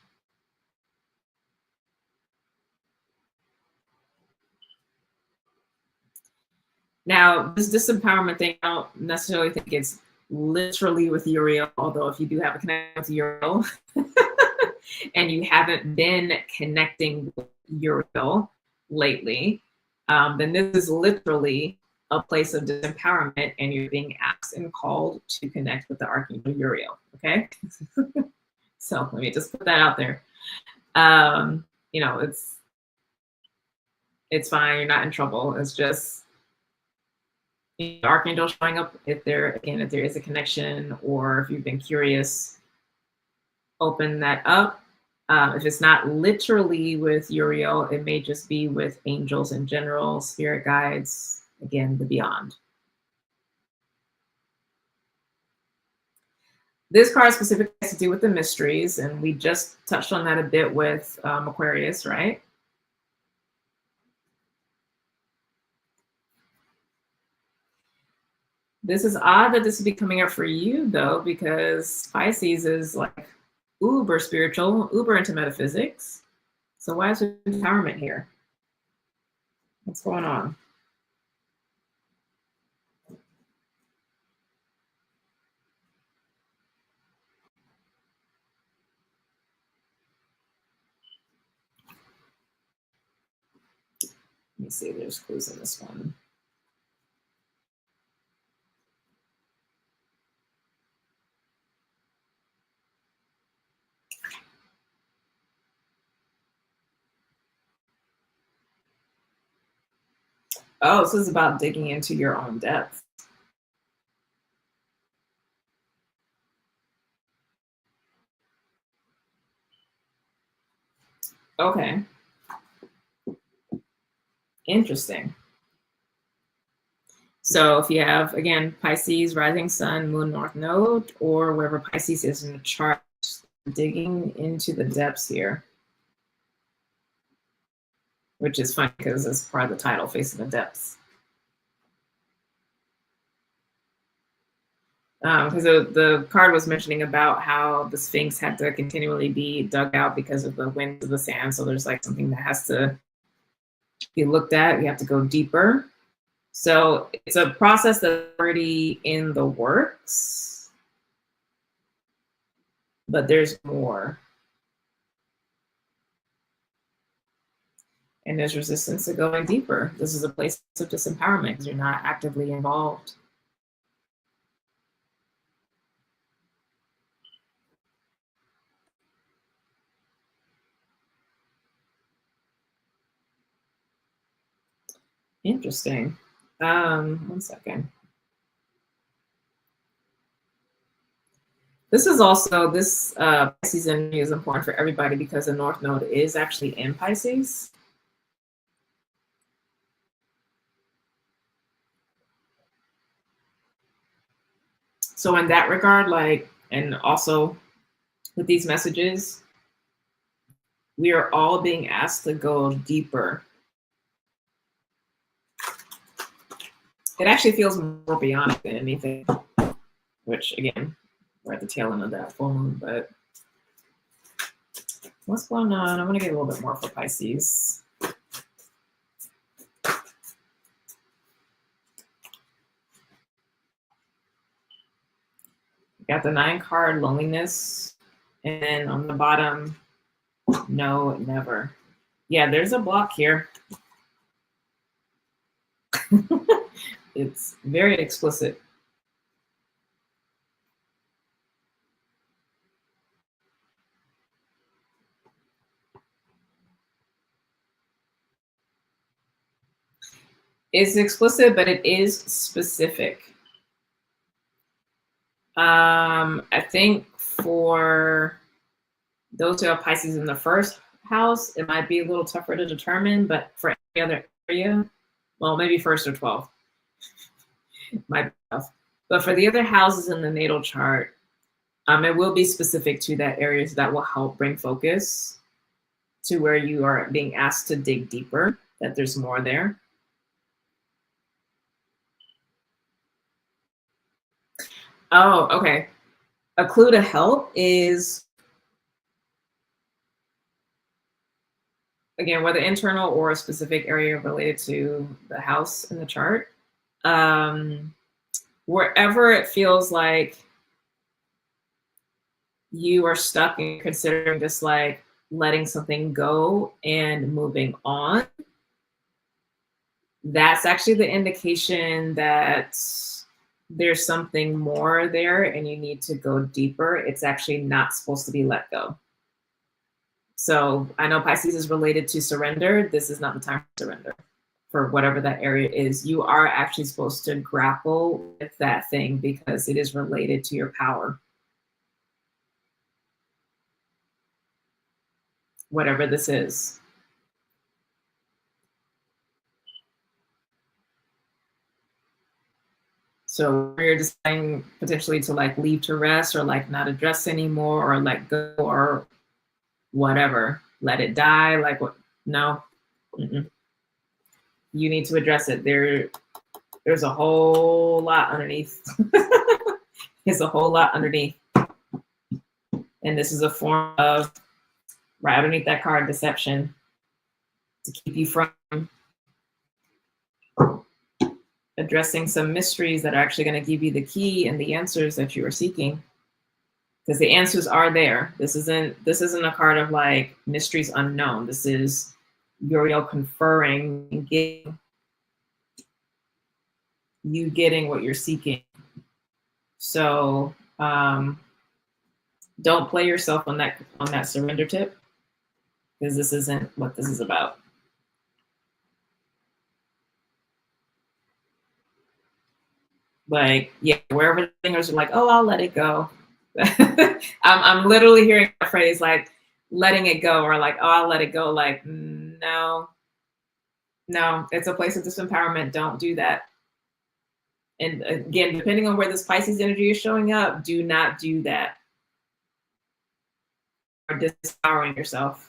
Now, this disempowerment thing, I don't necessarily think it's literally with Uriel, although if you do have a connection with Uriel and you haven't been connecting with Uriel lately, then this is literally a place of disempowerment and you're being asked and called to connect with the Archangel Uriel, okay? So let me just put that out there. You know, it's fine, you're not in trouble. It's just the Archangel showing up if there is a connection, or if you've been curious, open that up. If it's not literally with Uriel, it may just be with angels in general, spirit guides, again, the beyond. This card specifically has to do with the mysteries, and we just touched on that a bit with Aquarius, right? This is odd that this would be coming up for you, though, because Pisces is like uber spiritual, uber into metaphysics. So why is there empowerment here? What's going on? Let me see, there's clues in this one. Oh, this is about digging into your own depth. Okay. Interesting. So if you have, again, Pisces, rising sun, moon, north node, or wherever Pisces is in the chart, digging into the depths here, which is funny because it's part of the title, Facing the Depths. Because the card was mentioning about how the Sphinx had to continually be dug out because of the winds of the sand. So there's like something that has to be looked at. You have to go deeper. So it's a process that's already in the works, but there's more. And there's resistance to going deeper. This is a place of disempowerment because you're not actively involved. Interesting. 1 second. This is also, this Pisces energy is important for everybody because the North Node is actually in Pisces. So in that regard, like, and also with these messages, we are all being asked to go deeper. It actually feels more beyond than anything, which again, we're at the tail end of that full moon, but what's going on? I want to get a little bit more for Pisces. Got the 9 card, loneliness, and then on the bottom, no, never. Yeah, there's a block here. It's very explicit. It's explicit, but it is specific. I think for those who have Pisces in the first house, it might be a little tougher to determine, but for any other area, well, maybe first or 12th, might be tough. But for the other houses in the natal chart, it will be specific to that area, so that will help bring focus to where you are being asked to dig deeper, that there's more there. Oh, okay. A clue to help is, again, whether internal or a specific area related to the house in the chart, wherever it feels like you are stuck and considering just like letting something go and moving on, that's actually the indication that there's something more there and you need to go deeper. It's actually not supposed to be let go. So I know Pisces is related to surrender. This is not the time to surrender for whatever that area is. You are actually supposed to grapple with that thing because it is related to your power. Whatever this is. So you're deciding potentially to like leave to rest or like not address anymore or let go or whatever, let it die. Like what? No, you need to address it. There's a whole lot underneath. There's a whole lot underneath. And this is a form of, right underneath that card, deception, to keep you from addressing some mysteries that are actually going to give you the key and the answers that you are seeking. Because the answers are there. This isn't a card of like mysteries unknown. This is Uriel conferring and getting what you're seeking. So don't play yourself on that surrender tip, because this isn't what this is about. Like, yeah, wherever the fingers are like, oh, I'll let it go. I'm literally hearing a phrase like letting it go, or like, oh, I'll let it go. Like, no, it's a place of disempowerment. Don't do that. And again, depending on where this Pisces energy is showing up, do not do that. Or disempowering yourself.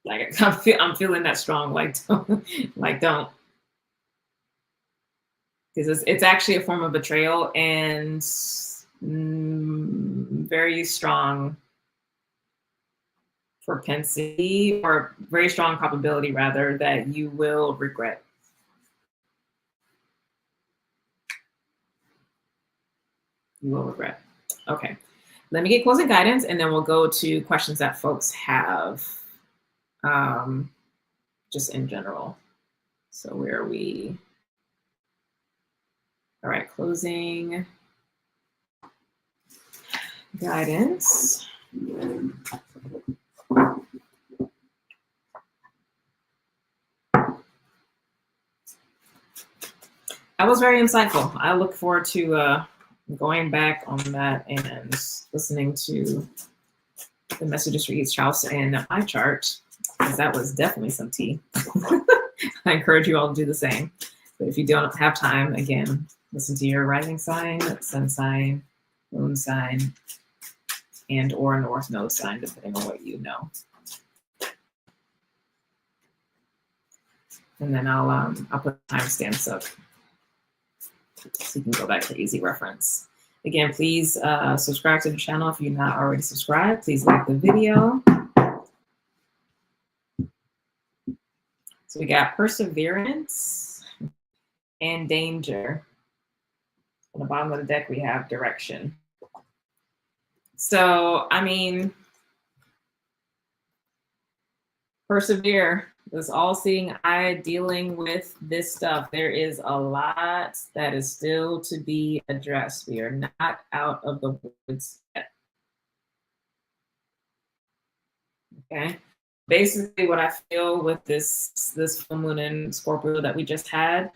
Like I'm feeling that strong. Like don't. Because it's actually a form of betrayal and very strong propensity, or very strong probability rather, that you will regret. You will regret. Okay. Let me get closing guidance and then we'll go to questions that folks have just in general. So where are we? All right, closing guidance. That was very insightful. I look forward to going back on that and listening to the messages for each house and my chart, because that was definitely some tea. I encourage you all to do the same. But if you don't have time, again, listen to your rising sign, sun sign, moon sign, and or north node sign, depending on what you know. And then I'll put timestamps up so you can go back for easy reference. Again, please subscribe to the channel if you're not already subscribed. Please like the video. So we got perseverance and danger. On the bottom of the deck, we have direction. So, I mean, persevere. This all-seeing eye dealing with this stuff. There is a lot that is still to be addressed. We are not out of the woods yet. Okay. Basically, what I feel with this full moon in Scorpio that we just had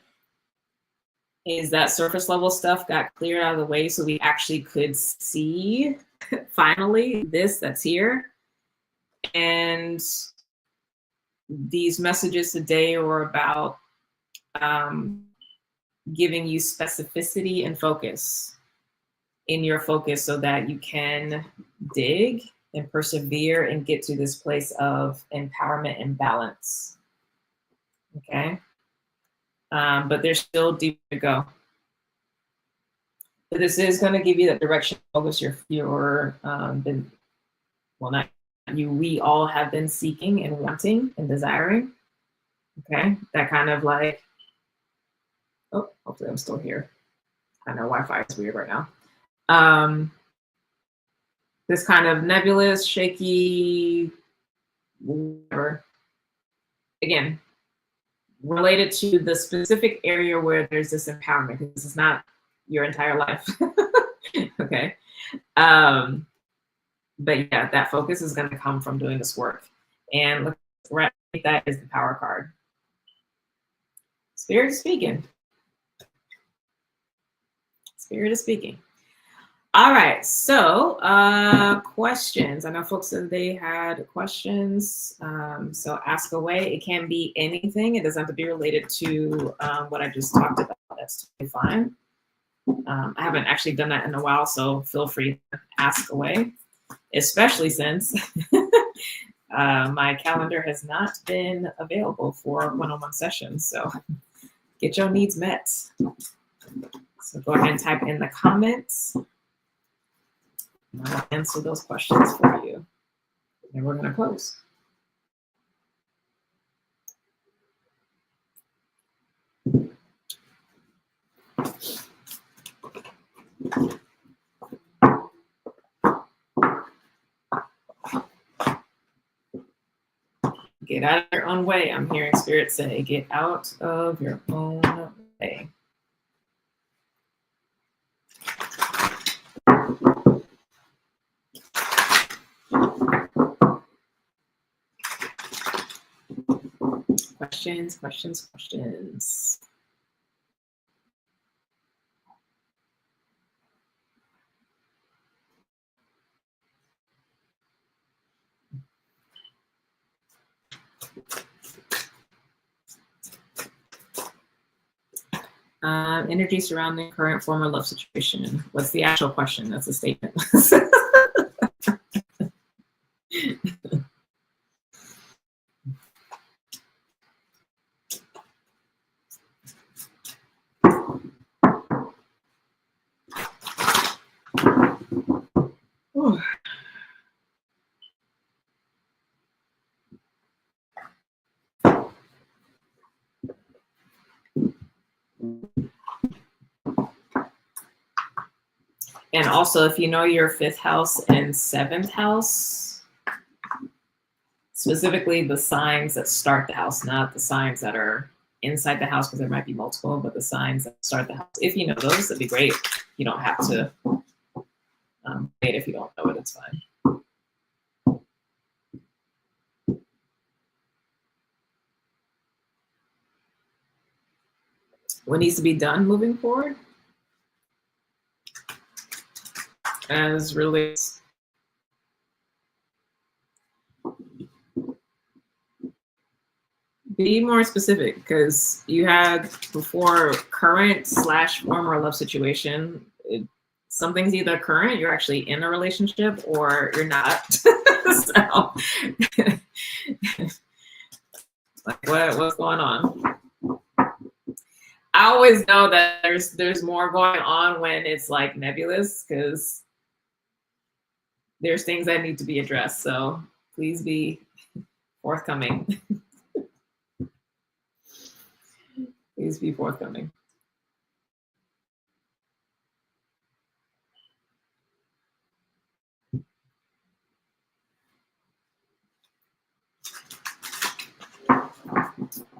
is that surface level stuff got cleared out of the way, so we actually could see finally this that's here. And these messages today were about giving you specificity and focus in your focus so that you can dig and persevere and get to this place of empowerment and balance. Okay. But there's still deep to go. But this is going to give you that direction focus we all have been seeking and wanting and desiring. Okay, that kind of like, oh, hopefully I'm still here. I know Wi-Fi is weird right now. This kind of nebulous, shaky, whatever. Again, related to the specific area where there's this empowerment, because this is not your entire life. Okay. But yeah, that focus is going to come from doing this work. And look, right, that is the power card. Spirit is speaking. Spirit is speaking. All right, so questions. I know folks said they had questions, so ask away. It can be anything. It doesn't have to be related to what I just talked about. That's totally fine. I haven't actually done that in a while, so feel free to ask away, especially since my calendar has not been available for one-on-one sessions, so get your needs met. So go ahead and type in the comments. I'll answer those questions for you. And we're going to close. Get out of your own way. I'm hearing Spirit say, get out of your own way. Questions, questions, questions. Energy surrounding current former love situation. What's the actual question? That's a statement. And also, if you know your 5th house and 7th house, specifically the signs that start the house, not the signs that are inside the house, because there might be multiple, but the signs that start the house. If you know those, that'd be great. You don't have to wait if you don't know it, it's fine. What needs to be done moving forward? As relates Be more specific, because you had before current / former love situation. Something's either current, you're actually in a relationship, or you're not. So, like, what's going on? I always know that there's more going on when it's like nebulous, because there's things that need to be addressed. So please be forthcoming. Please be forthcoming.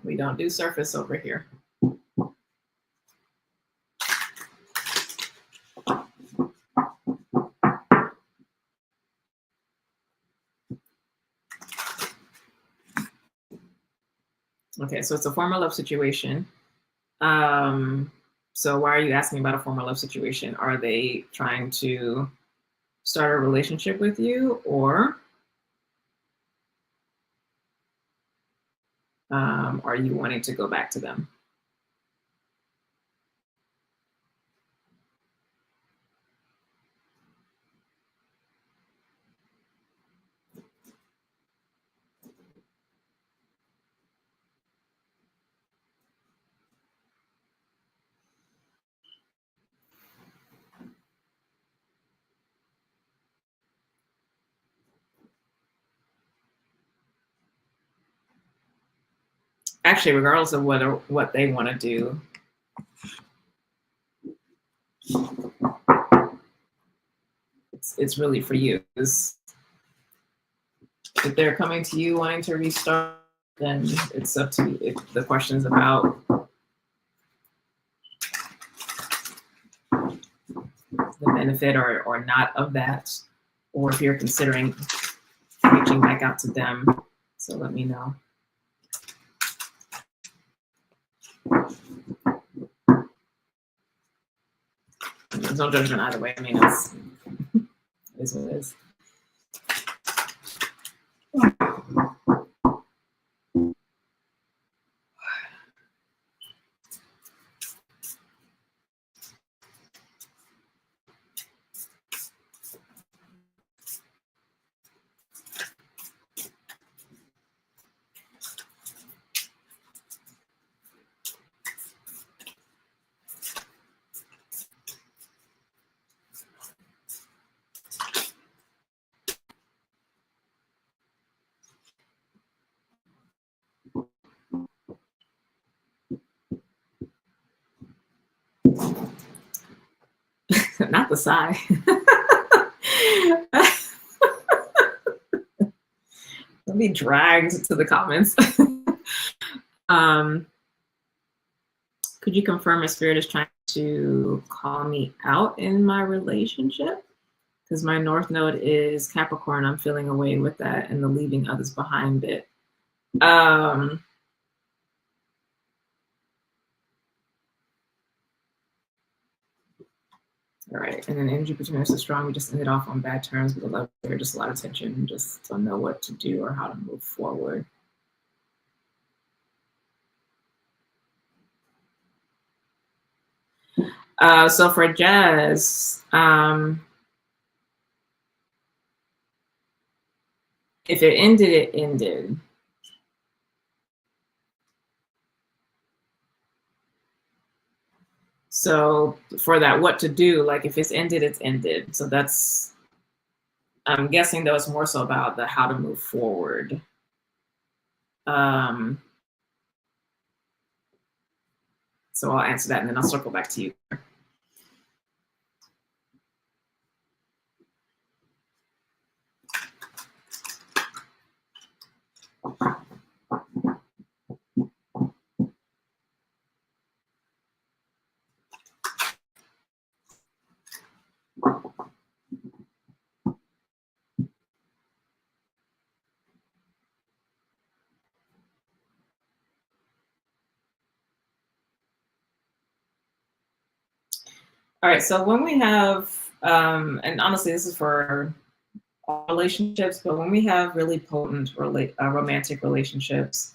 We don't do surface over here. Okay, so it's a former love situation. So why are you asking about a former love situation? Are they trying to start a relationship with you, or are you wanting to go back to them? Actually, regardless of what they want to do, it's really for you. If they're coming to you wanting to restart, then it's up to you. If the question's about the benefit or not of that, or if you're considering reaching back out to them, so let me know. There's no judgment either way. I mean, it is what it is. Not the sigh. Let me dragged to the comments. Could you confirm if Spirit is trying to call me out in my relationship? Because my North Node is Capricorn. I'm feeling away with that and the leaving others behind bit. All right, and then energy between us is strong. We just ended off on bad terms with a love affair, just a lot of tension, just don't know what to do or how to move forward. So for Jazz, if it ended, it ended. So for that, what to do, like if it's ended, it's ended. So that's, I'm guessing though it's more so about the how to move forward. So I'll answer that and then I'll circle back to you. All right, so when we have, and honestly, this is for all relationships, but when we have really potent romantic relationships,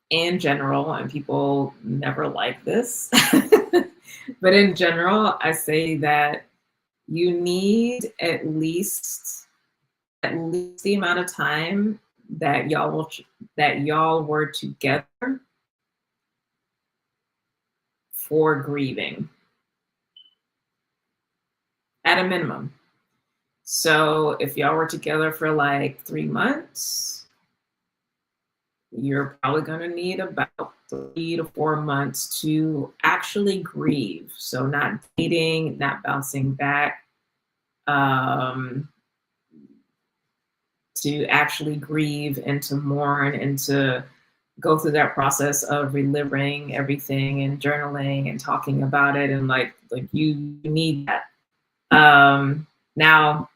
In general, and people never like this, but in general, I say that you need at least the amount of time that y'all were together for grieving, at a minimum. So if y'all were together for like 3 months, you're probably going to need about 3 to 4 months to actually grieve. So not dating, not bouncing back, to actually grieve and to mourn and to go through that process of reliving everything and journaling and talking about it. And like you need that. Now,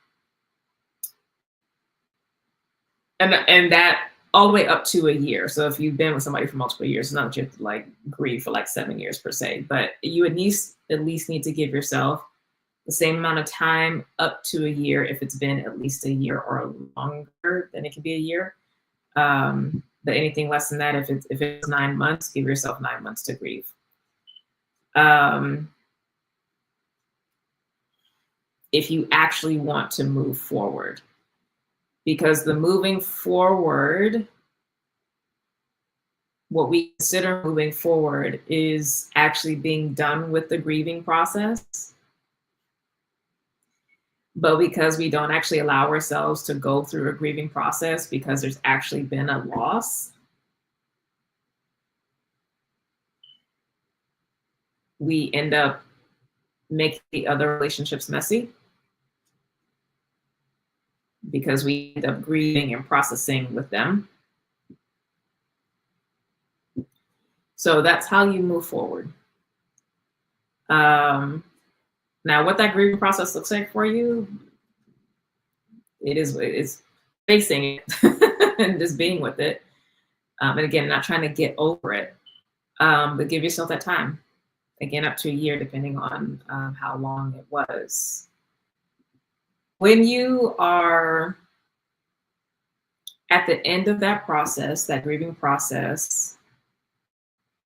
and that all the way up to a year. So if you've been with somebody for multiple years, it's not that you have to like grieve for like 7 years per se, but you at least need to give yourself the same amount of time up to a year if it's been at least a year or longer, then it can be a year. But anything less than that, if it's 9 months, give yourself 9 months to grieve. If you actually want to move forward, because the moving forward, what we consider moving forward is actually being done with the grieving process. But because we don't actually allow ourselves to go through a grieving process because there's actually been a loss, we end up making the other relationships messy because we end up grieving and processing with them. So that's how you move forward. Now, what that grieving process looks like for you, it's facing it and just being with it. And again, not trying to get over it, but give yourself that time. Again, up to a year, depending on how long it was. When you are at the end of that process, that grieving process,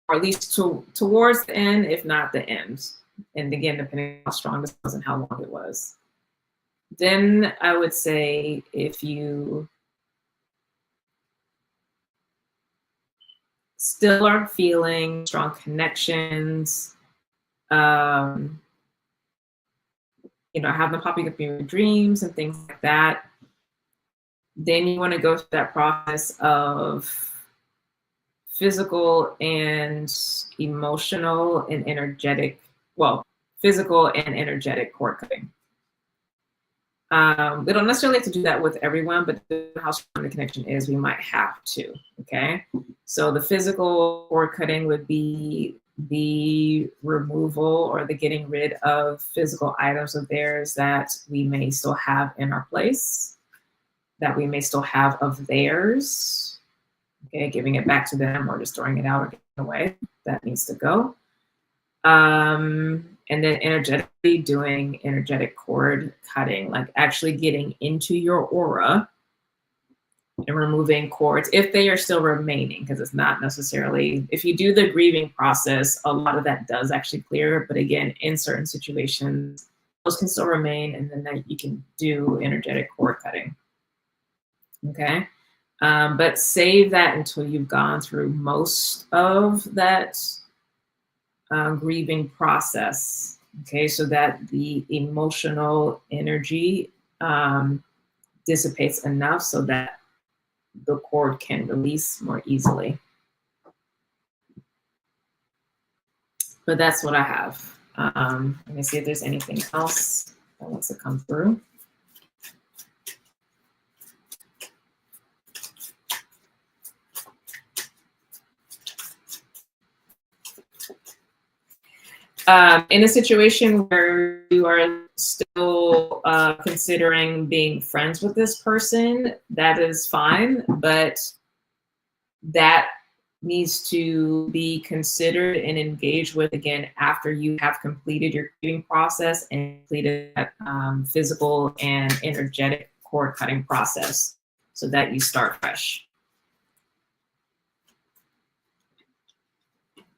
or at least towards the end, if not the end, and again, depending on how strong this was and how long it was, then I would say if you still are feeling strong connections, have them popping up in your dreams and things like that, then you want to go through that process of physical and emotional and energetic, physical and energetic cord cutting. We don't necessarily have to do that with everyone, but how strong the connection is, we might have to, okay? So the physical cord cutting would be the removal or the getting rid of physical items of theirs that we may still have in our place, that we may still have of theirs, okay? Giving it back to them or just throwing it out or giving it away, that needs to go. And then energetically doing energetic cord cutting, like actually getting into your aura and removing cords if they are still remaining, because it's not necessarily, if you do the grieving process, a lot of that does actually clear. But again, in certain situations, those can still remain, and then you can do energetic cord cutting. Okay. But save that until you've gone through most of that grieving process, okay, so that the emotional energy dissipates enough so that the cord can release more easily. But that's what I have. Let me see if there's anything else that wants to come through. In a situation where you are still considering being friends with this person, that is fine, but that needs to be considered and engaged with again after you have completed your grieving process and completed that physical and energetic cord cutting process. so that you start fresh.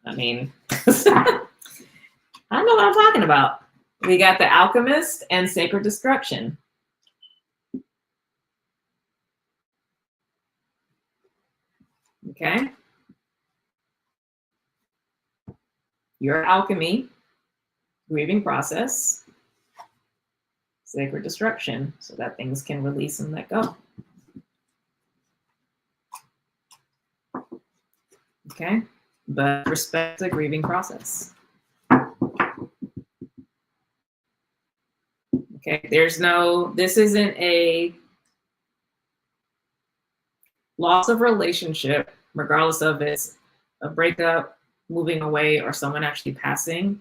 I mean, I know what I'm talking about. We got the Alchemist and Sacred Destruction. Okay. Your alchemy, grieving process, sacred destruction, so that things can release and let go. Okay. But respect the grieving process. Okay. This isn't a loss of relationship, regardless of it's a breakup, moving away, or someone actually passing,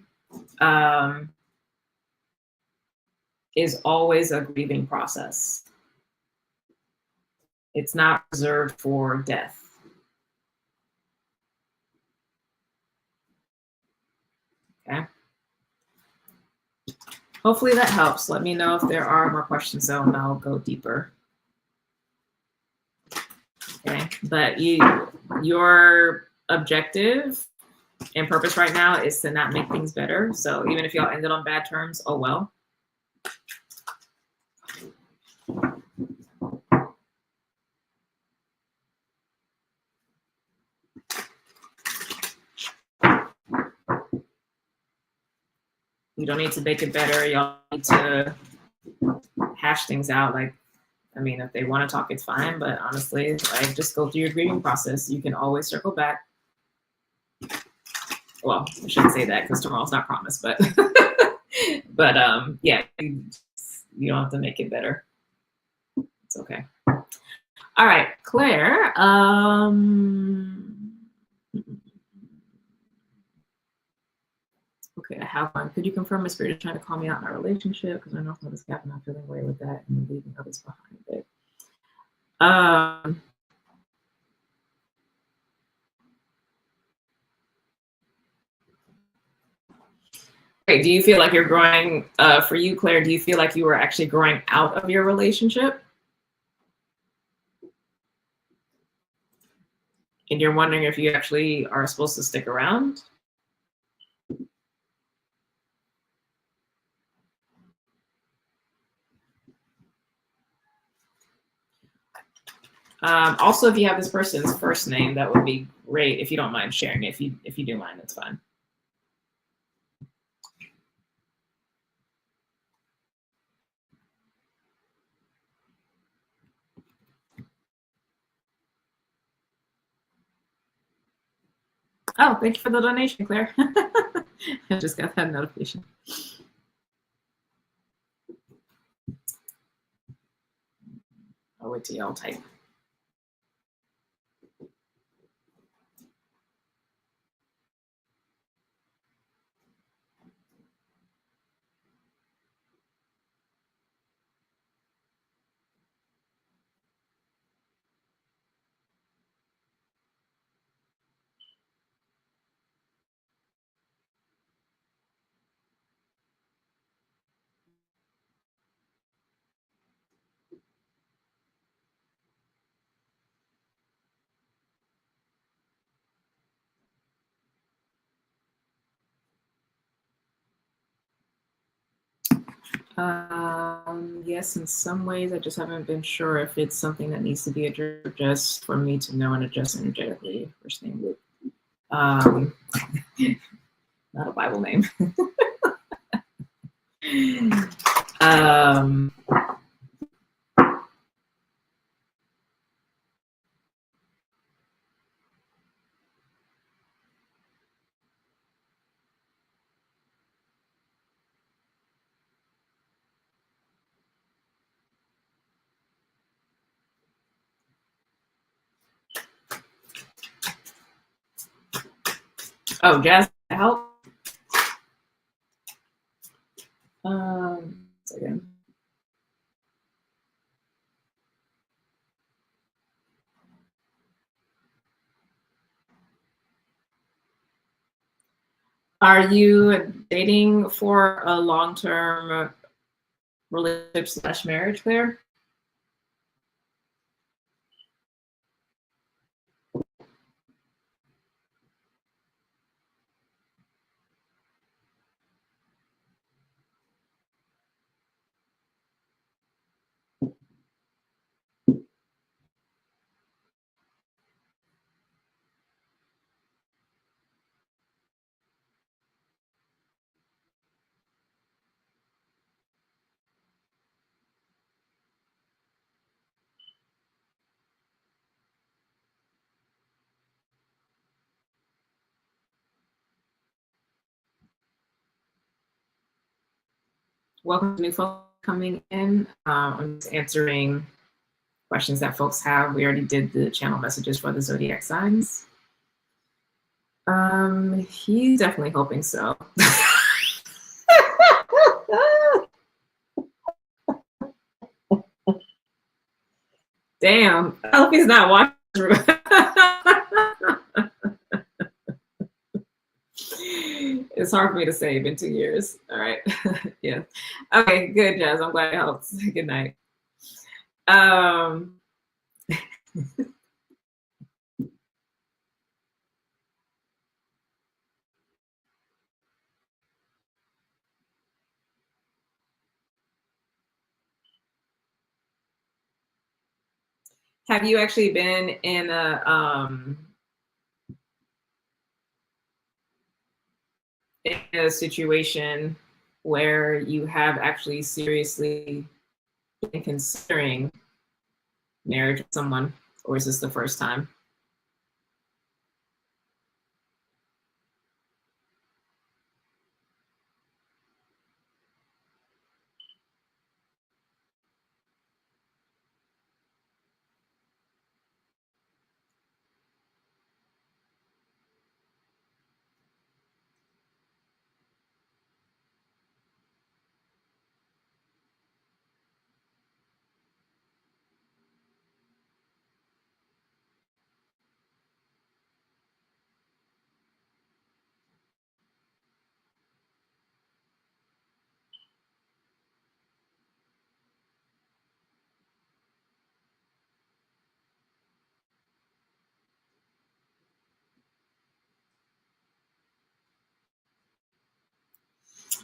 is always a grieving process. It's not reserved for death. Okay. Hopefully that helps. Let me know if there are more questions though, and I'll go deeper. Okay. But your objective and purpose right now is to not make things better. So even if y'all ended on bad terms, oh well. You don't need to make it better. Y'all need to hash things out. Like, I mean, if they want to talk, it's fine. But honestly, like, just go through your grieving process. You can always circle back. Well, I shouldn't say that because tomorrow's not promised, but but yeah, you don't have to make it better. It's okay. All right, Claire. Okay, I have one. Could you confirm my spirit is trying to call me out in our relationship? Because I know some of this gap and I'm feeling away with that and leaving others behind. Okay, do you feel like you're growing, for you, Claire, do you feel like you were actually growing out of your relationship? And you're wondering if you actually are supposed to stick around? Also, if you have this person's first name, that would be great. If you don't mind sharing it. If you do mind, that's fine. Oh, thank you for the donation, Claire. I just got that notification. I'll wait till y'all type. Yes, in some ways, I just haven't been sure if it's something that needs to be addressed just for me to know and adjust energetically. First name Luke. Not a Bible name. Oh, Jazz, help. Second. Are you dating for a long-term relationship / marriage, Claire? welcome to new folks coming in. I'm just answering questions that folks have. We already did the channel messages for the zodiac signs. He's definitely hoping so. Damn, I hope he's not watching. It's hard for me to save in 2 years. All right. Yeah. Okay, good, Jazz. I'm glad it helps. Good night. Have you actually been in a situation where you have actually seriously been considering marriage with someone, or is this the first time?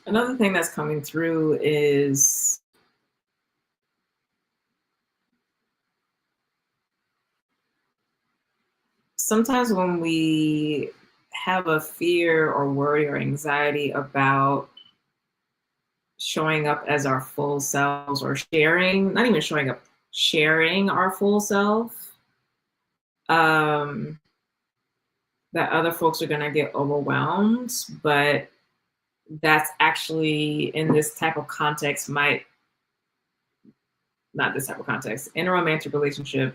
Another thing that's coming through is sometimes when we have a fear or worry or anxiety about showing up as our full selves or sharing, not even showing up, sharing our full self, that other folks are going to get overwhelmed. But that's actually in this type of context not this type of context, in a romantic relationship,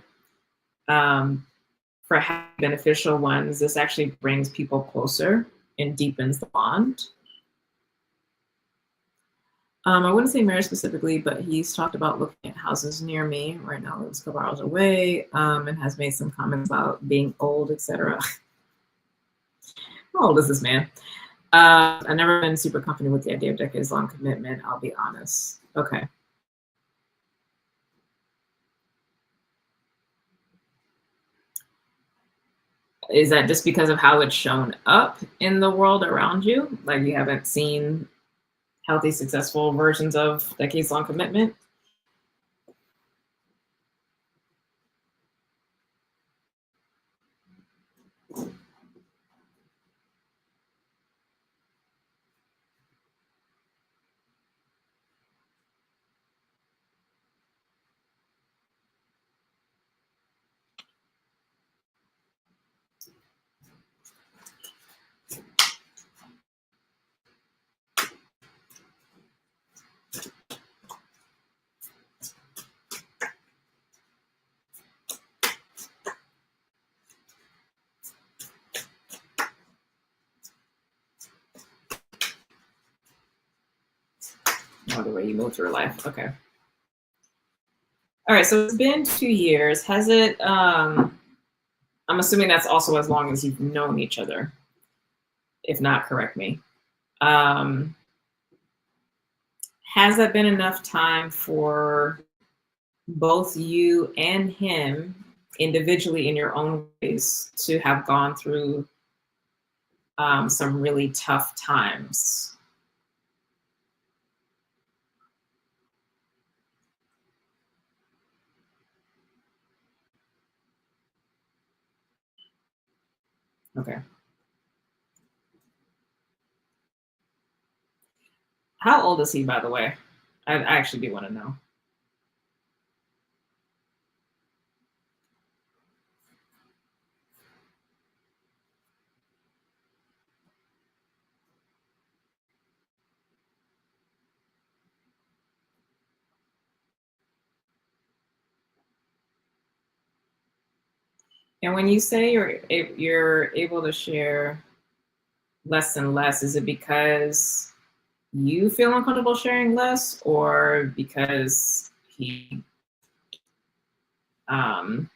for beneficial ones, this actually brings people closer and deepens the bond. I wouldn't say marriage specifically, but he's talked about looking at houses near me. Right now, lives a couple hours away, and has made some comments about being old, etc. How old is this man? I've never been super comfortable with the idea of decades-long commitment, I'll be honest. Okay. Is that just because of how it's shown up in the world around you? Like you haven't seen healthy, successful versions of decades-long commitment? Or the way you move through life. Okay. All right, so it's been 2 years. Has it, I'm assuming that's also as long as you've known each other. If not, correct me. Has that been enough time for both you and him individually in your own ways to have gone through some really tough times? Okay. How old is he, by the way? I actually do want to know. And when you say you're able to share less and less, is it because you feel uncomfortable sharing less, or because he kind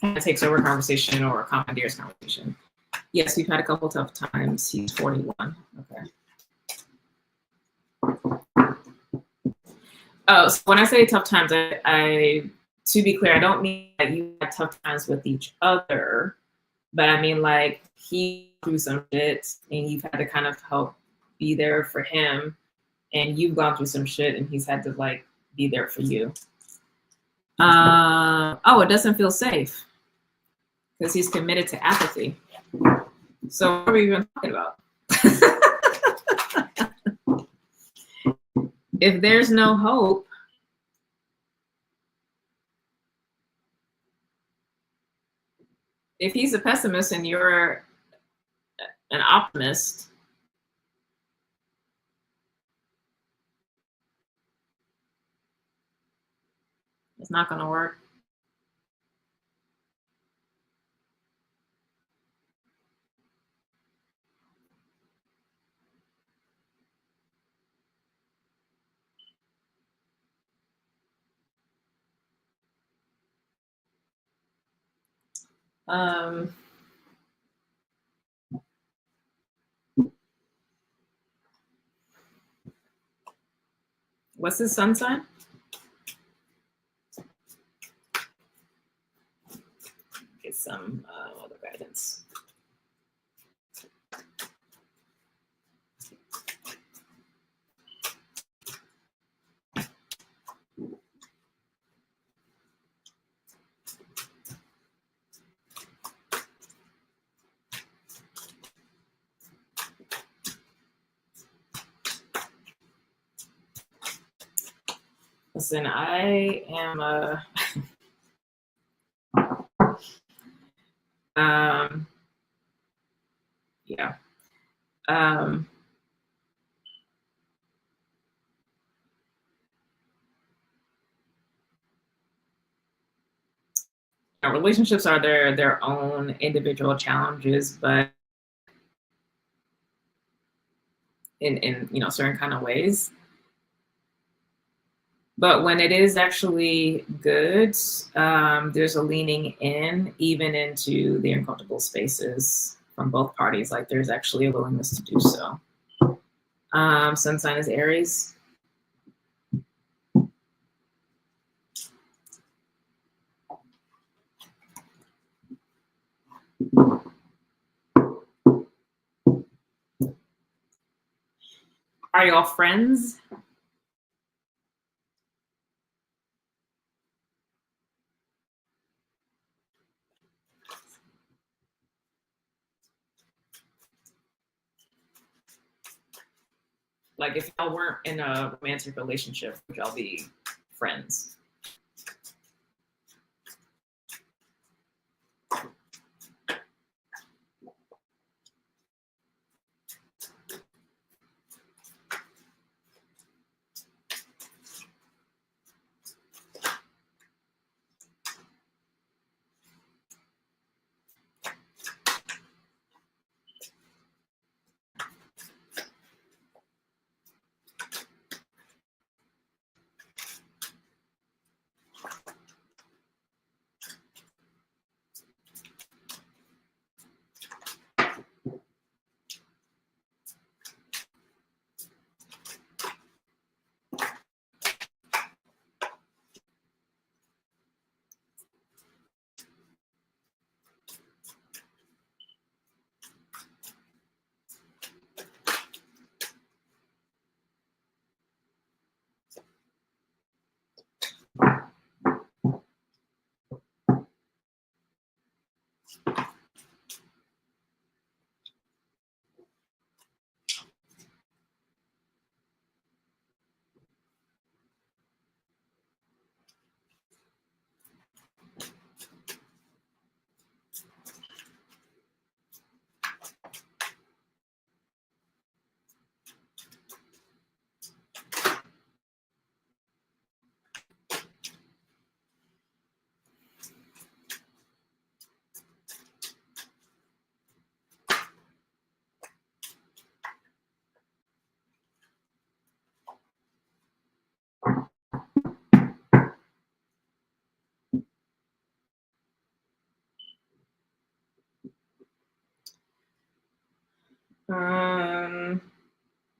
of takes over conversation or commandeers conversation? Yes, we've had a couple tough times. He's 41. Okay. Oh, so when I say tough times, I to be clear, I don't mean that you had tough times with each other, but I mean like he through some shit and you've had to kind of help be there for him, and you've gone through some shit and he's had to like be there for you. Oh, it doesn't feel safe because he's committed to apathy. So what are we even talking about? If there's no hope, if he's a pessimist and you're an optimist, it's not going to work. What's his sun sign? Get some other guidance. Listen, I am a yeah. Relationships are their own individual challenges, but in certain kind of ways. But when it is actually good, there's a leaning in, even into the uncomfortable spaces from both parties. Like there's actually a willingness to do so. Sun sign is Aries. Are y'all friends? Like if y'all weren't in a romantic relationship, would y'all be friends?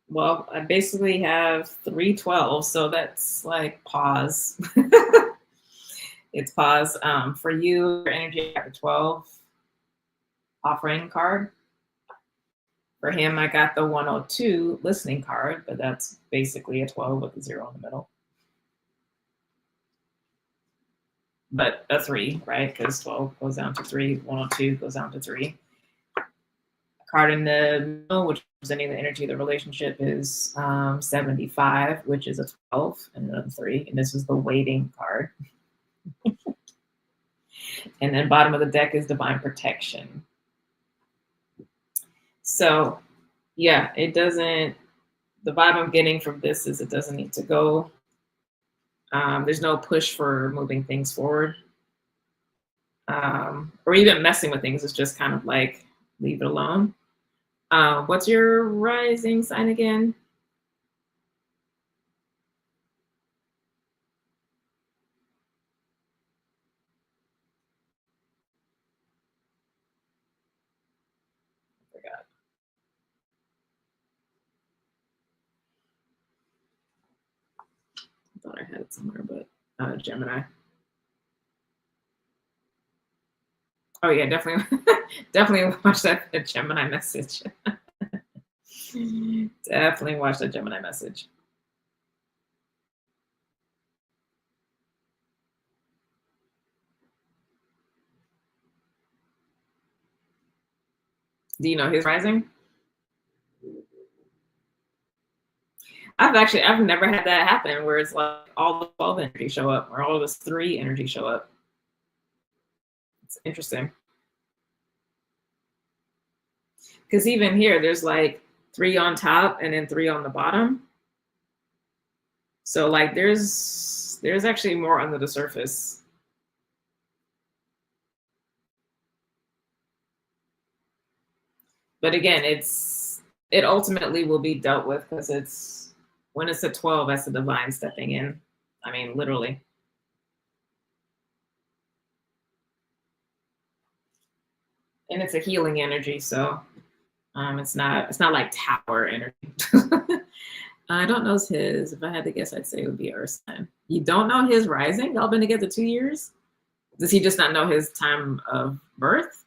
Well, I basically have 312, so that's like pause. It's pause. For you, your energy at the 12 offering card. For him, I got the 102 listening card, but that's basically a 12 with a 0 in the middle. But a 3, right? Because 12 goes down to 3, 102 goes down to 3. Card in the middle, which is representing the energy of the relationship, is 75, which is a 12 and then a 3. And this is the waiting card. And then bottom of the deck is divine protection. So yeah, it doesn't, the vibe I'm getting from this is it doesn't need to go. There's no push for moving things forward. Or even messing with things. It's just kind of like, leave it alone. What's your rising sign again? I forgot. I thought I had it somewhere, but Gemini. Oh yeah, definitely, definitely watch that Gemini message. Definitely watch that Gemini message. Do you know his rising? I've never had that happen where it's like all the 12 energy show up or all of this 3 energy show up. It's interesting. Because even here, there's like 3 on top and then 3 on the bottom. So like there's actually more under the surface. But again, it ultimately will be dealt with because it's when it's a 12, that's the divine stepping in. I mean, literally. And it's a healing energy, so it's not like tower energy. I don't know his. If I had to guess, I'd say it would be Earth sign. You don't know his rising? Y'all been together 2 years? Does he just not know his time of birth?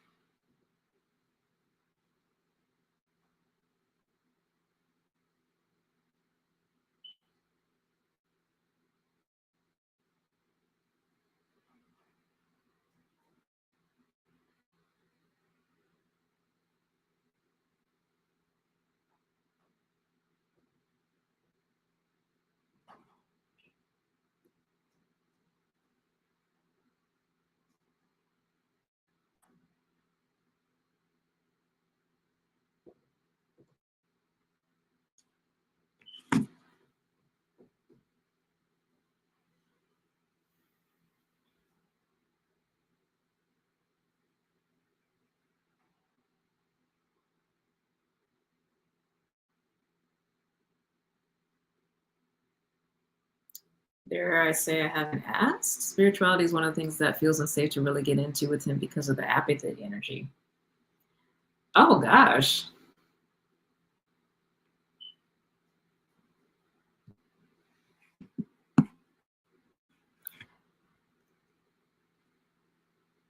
Dare I say I haven't asked? Spirituality is one of the things that feels unsafe to really get into with him because of the apathy energy. Oh gosh.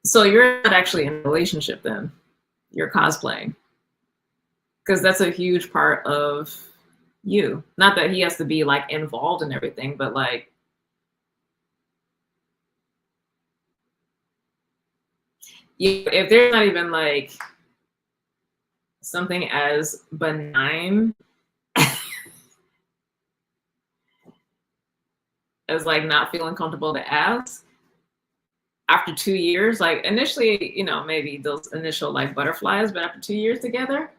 So you're not actually in a relationship then. You're cosplaying. Because that's a huge part of you. Not that he has to be like involved in everything, but like if there's not even like something as benign as like not feeling comfortable to ask after 2 years, like initially, maybe those initial like butterflies, but after 2 years together.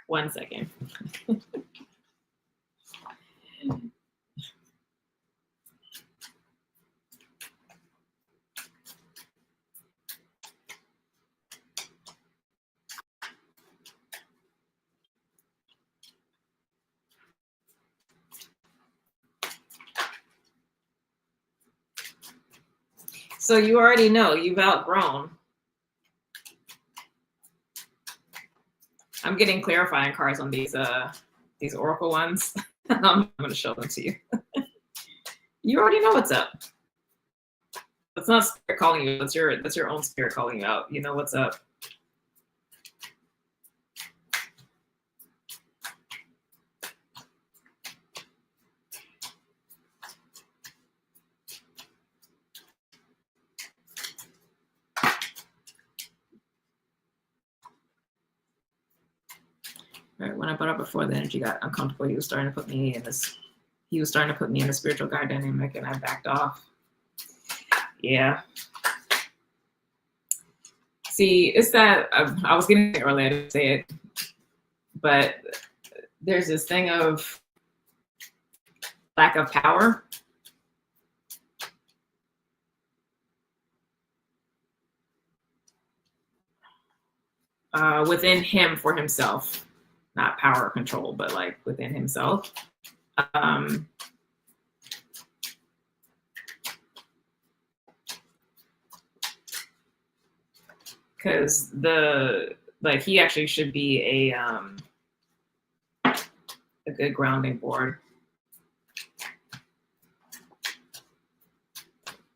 One second. So you already know you've outgrown. I'm getting clarifying cards on these oracle ones. I'm going to show them to you. You already know what's up. It's not spirit calling you. That's your own spirit calling you out. You know what's up. Right, when I brought up before, the energy got uncomfortable. He was starting to put me in this. He was starting to put me in a spiritual guide dynamic, and I backed off. Yeah. See, it's that I was getting it earlier to say it, but there's this thing of lack of power. Within him for himself, not power or control, but like within himself. Because he actually should be a good grounding board.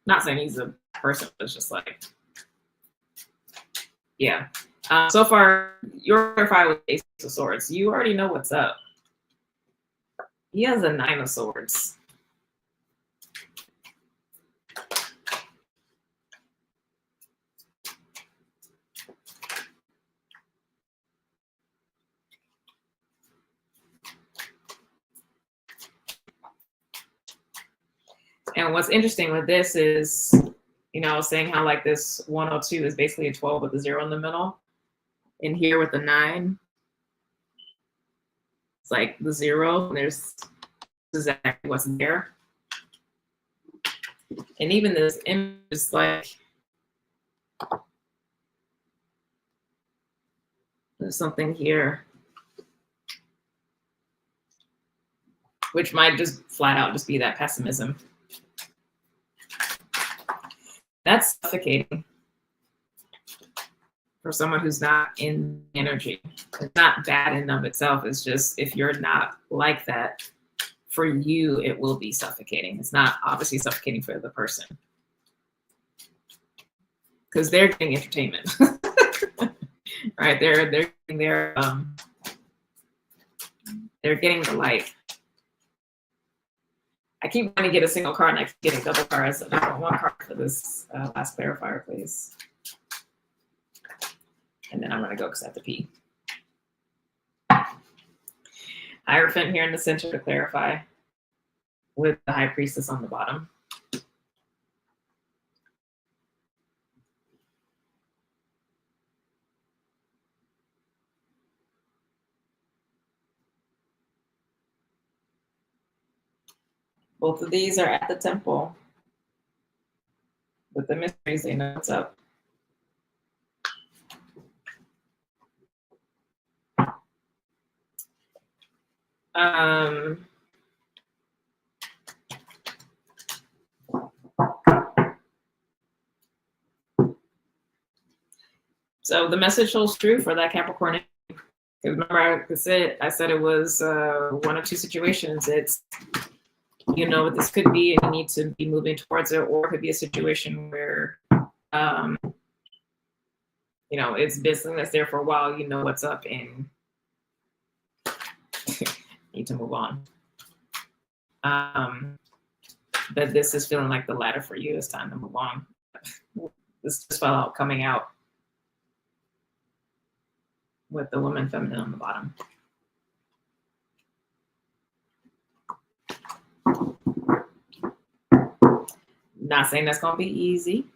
Not saying he's a person, but it's just like, yeah. So far, you're clarified with Ace of Swords. You already know what's up. He has a 9 of Swords. And what's interesting with this is, you know, I was saying how like this 102 is basically a 12 with a 0 in the middle. And here with the 9, it's like the 0, and there's exactly what's there. And even this image is like, there's something here, which might just flat out just be that pessimism. That's suffocating for someone who's not in energy. It's not bad in and of itself. It's just, if you're not like that, for you, it will be suffocating. It's not obviously suffocating for the person, because they're getting entertainment, right? They're getting the light. I keep trying to get a single card, and I keep getting double cards. I want one card for this last clarifier, please. And then I'm going to go because I have to pee. Hierophant here in the center to clarify, with the High Priestess on the bottom. Both of these are at the temple. With the mysteries, they know what's up. So the message holds true for that Capricorn. Remember, I said it was one of two situations. It's, you know what this could be, and you need to be moving towards it, or it could be a situation where, you know, it's business that's there for a while. You know what's up, and need to move on. But this is feeling like the latter for you. It's time to move on. This just fell out coming out with the woman feminine on the bottom. Not saying that's going to be easy.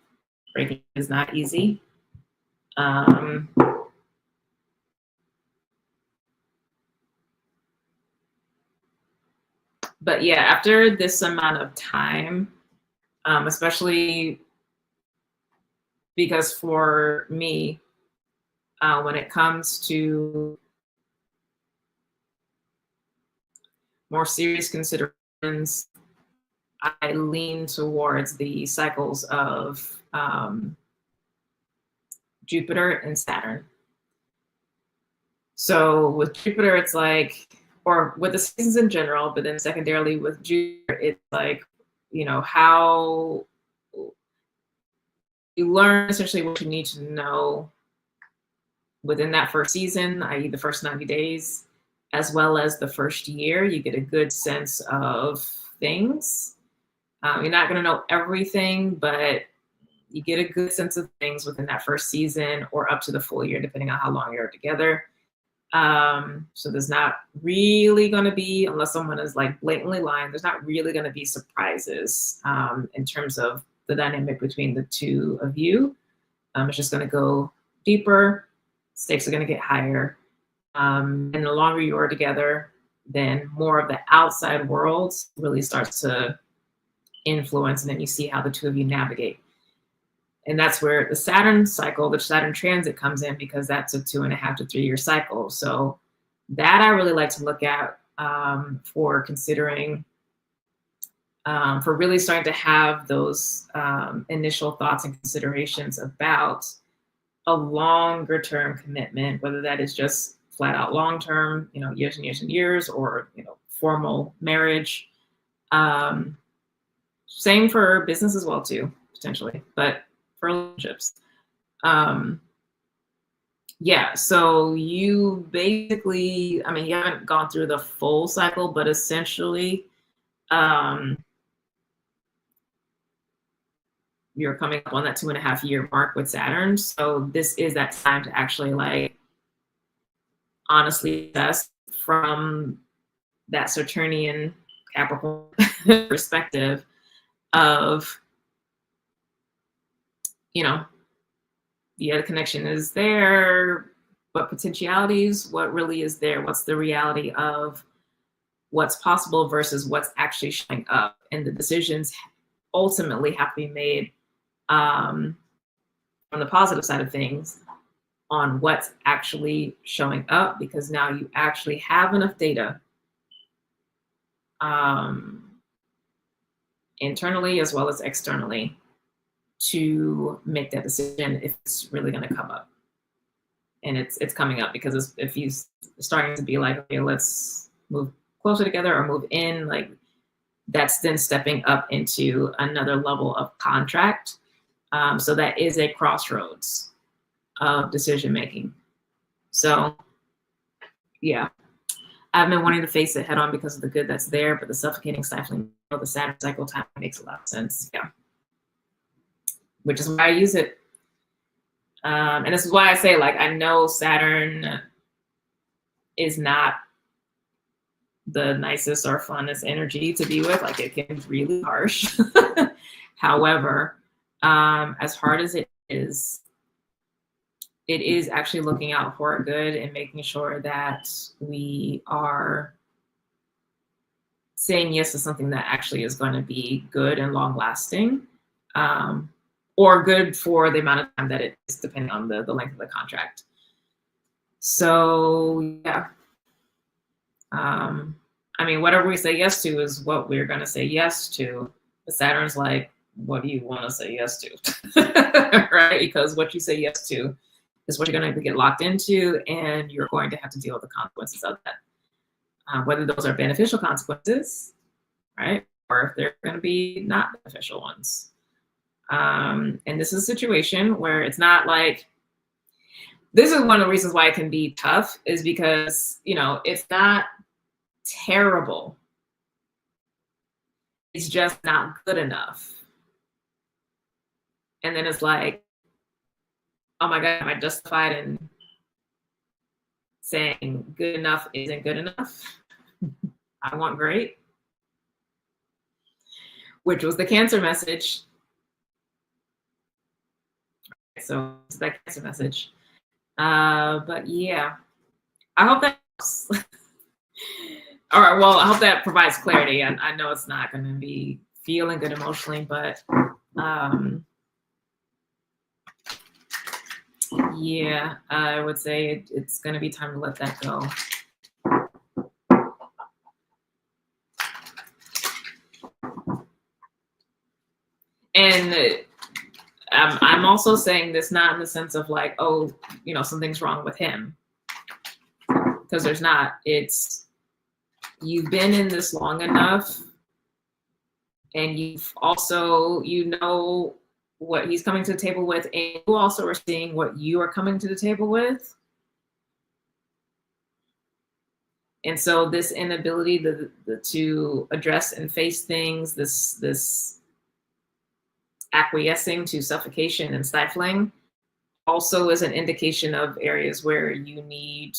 Breaking is not easy. But yeah, after this amount of time, especially because for me, when it comes to more serious considerations, I lean towards the cycles of Jupiter and Saturn. So with Jupiter, it's like, or with the seasons in general, but then secondarily with Jupiter, it's like, how you learn essentially what you need to know within that first season, i.e. the first 90 days, as well as the first year. You get a good sense of things. You're not going to know everything, but you get a good sense of things within that first season or up to the full year, depending on how long you're together. So there's not really going to be, unless someone is like blatantly lying, there's not really going to be surprises in terms of the dynamic between the two of you. It's just going to go deeper. Stakes are going to get higher. And the longer you are together, then more of the outside world really starts to influence, and then you see how the two of you navigate. And that's where the Saturn cycle, the Saturn transit comes in, because that's a 2.5 to 3 year cycle. So that I really like to look at for considering, for really starting to have those initial thoughts and considerations about a longer term commitment, whether that is just flat out long term, years and years and years, or formal marriage. Same for business as well too, potentially, but for relationships. Yeah, so you basically, you haven't gone through the full cycle, but essentially you're coming up on that 2.5 year mark with Saturn. So this is that time to actually like honestly assess from that Saturnian Capricorn perspective of, the other connection is there, what potentialities, what really is there, what's the reality of what's possible versus what's actually showing up. And the decisions ultimately have to be made from the positive side of things on what's actually showing up, because now you actually have enough data internally as well as externally to make that decision if it's really going to come up. And it's coming up because if you're starting to be like, okay, let's move closer together or move in, like that's then stepping up into another level of contract. So that is a crossroads of decision making. So yeah, I've been wanting to face it head on because of the good that's there, but the suffocating, stifling, the Saturn cycle time makes a lot of sense. Yeah, which is why I use it. And this is why I say, like, I know Saturn is not the nicest or funnest energy to be with. Like, it can be really harsh. However, as hard as it is actually looking out for our good and making sure that we are saying yes to something that actually is going to be good and long lasting. Or good for the amount of time that it is, depending on the length of the contract. So yeah, whatever we say yes to is what we're going to say yes to. But Saturn's like, what do you want to say yes to? Right? Because what you say yes to is what you're going to get locked into, and you're going to have to deal with the consequences of that. Whether those are beneficial consequences, right? Or if they're going to be not beneficial ones. And this is a situation where it's not like, this is one of the reasons why it can be tough, is because, it's not terrible. It's just not good enough. And then it's like, oh my God, am I justified in saying good enough isn't good enough? I want great, which was the Cancer message. So it's that Cancer message. But yeah, I hope that helps. All right, well, I hope that provides clarity. I know it's not going to be feeling good emotionally, but yeah, I would say it's going to be time to let that go. And I'm also saying this not in the sense of like, oh, you know, something's wrong with him, because there's not. It's, you've been in this long enough, and you've also, you know what he's coming to the table with, and you also are seeing what you are coming to the table with. And so this inability to address and face things, this acquiescing to suffocation and stifling, also is an indication of areas where you need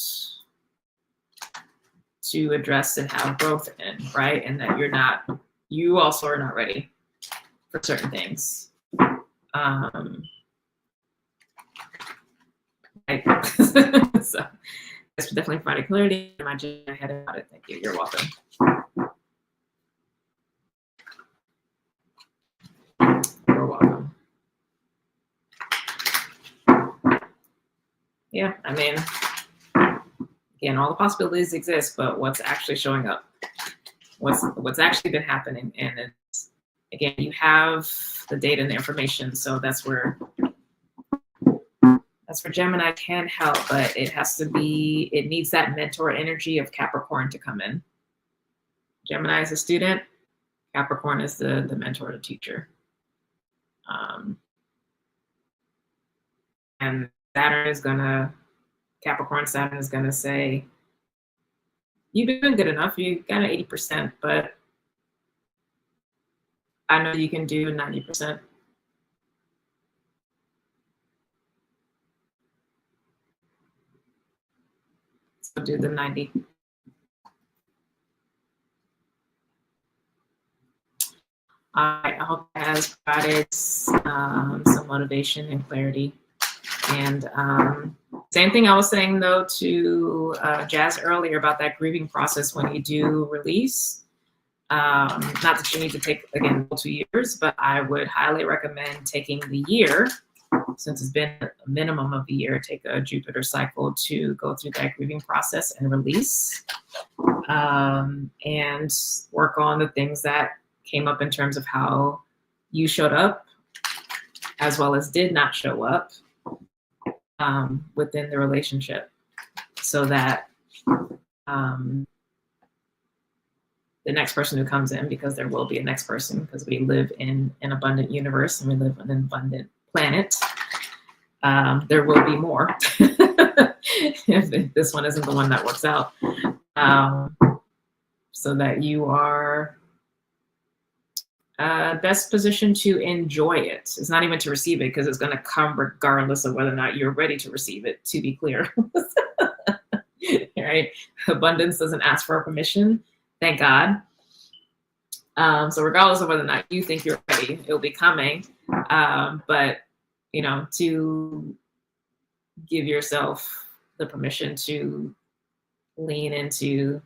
to address and have growth in, right? And that you also are not ready for certain things. Right. So that's definitely provided clarity. My Gemini had about it. Thank you. You're welcome. You're welcome. Yeah, I mean, again, all the possibilities exist, but what's actually showing up? What's actually been happening? And it's, again, you have the data and the information, so that's where Gemini can help, but it has to be, it needs that mentor energy of Capricorn to come in. Gemini is a student, Capricorn is the mentor, the teacher. And Saturn is gonna, Capricorn Saturn is gonna say, you've been doing good enough, you got an 80%, but I know you can do 90%. So do the 90. I hope that has provided some motivation and clarity. And same thing I was saying though to Jazz earlier about that grieving process when you do release. Not that you need to take, again, 2 years, but I would highly recommend taking the year, since it's been a minimum of a year, take a Jupiter cycle to go through that grieving process and release, and work on the things that came up in terms of how you showed up as well as did not show up within the relationship, so that the next person who comes in, because there will be a next person, because we live in an abundant universe and we live on an abundant planet, there will be more if this one isn't the one that works out, so that you are best positioned to enjoy it. It's not even to receive it, because it's going to come regardless of whether or not you're ready to receive it, to be clear. Right? Abundance doesn't ask for permission, thank God. So regardless of whether or not you think you're ready, it'll be coming. But, you know, to give yourself the permission to lean into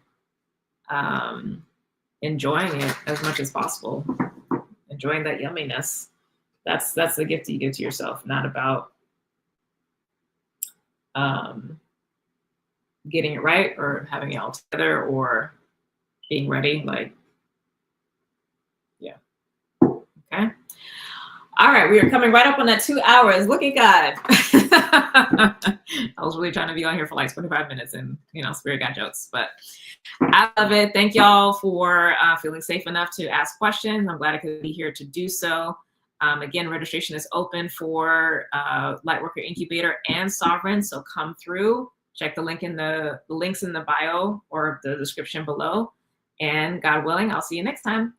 enjoying it as much as possible, enjoying that yumminess. That's the gift you give to yourself, not about getting it right or having it all together or being ready. Like, yeah. Okay. All right, we are coming right up on that 2 hours. Look at God. I was really trying to be on here for like 25 minutes and, you know, spirit got jokes, but I love it. Thank y'all for feeling safe enough to ask questions. I'm glad I could be here to do so. Again, registration is open for Lightworker Incubator and Sovereign, so come through. Check the link in the links in the bio or the description below. And God willing, I'll see you next time.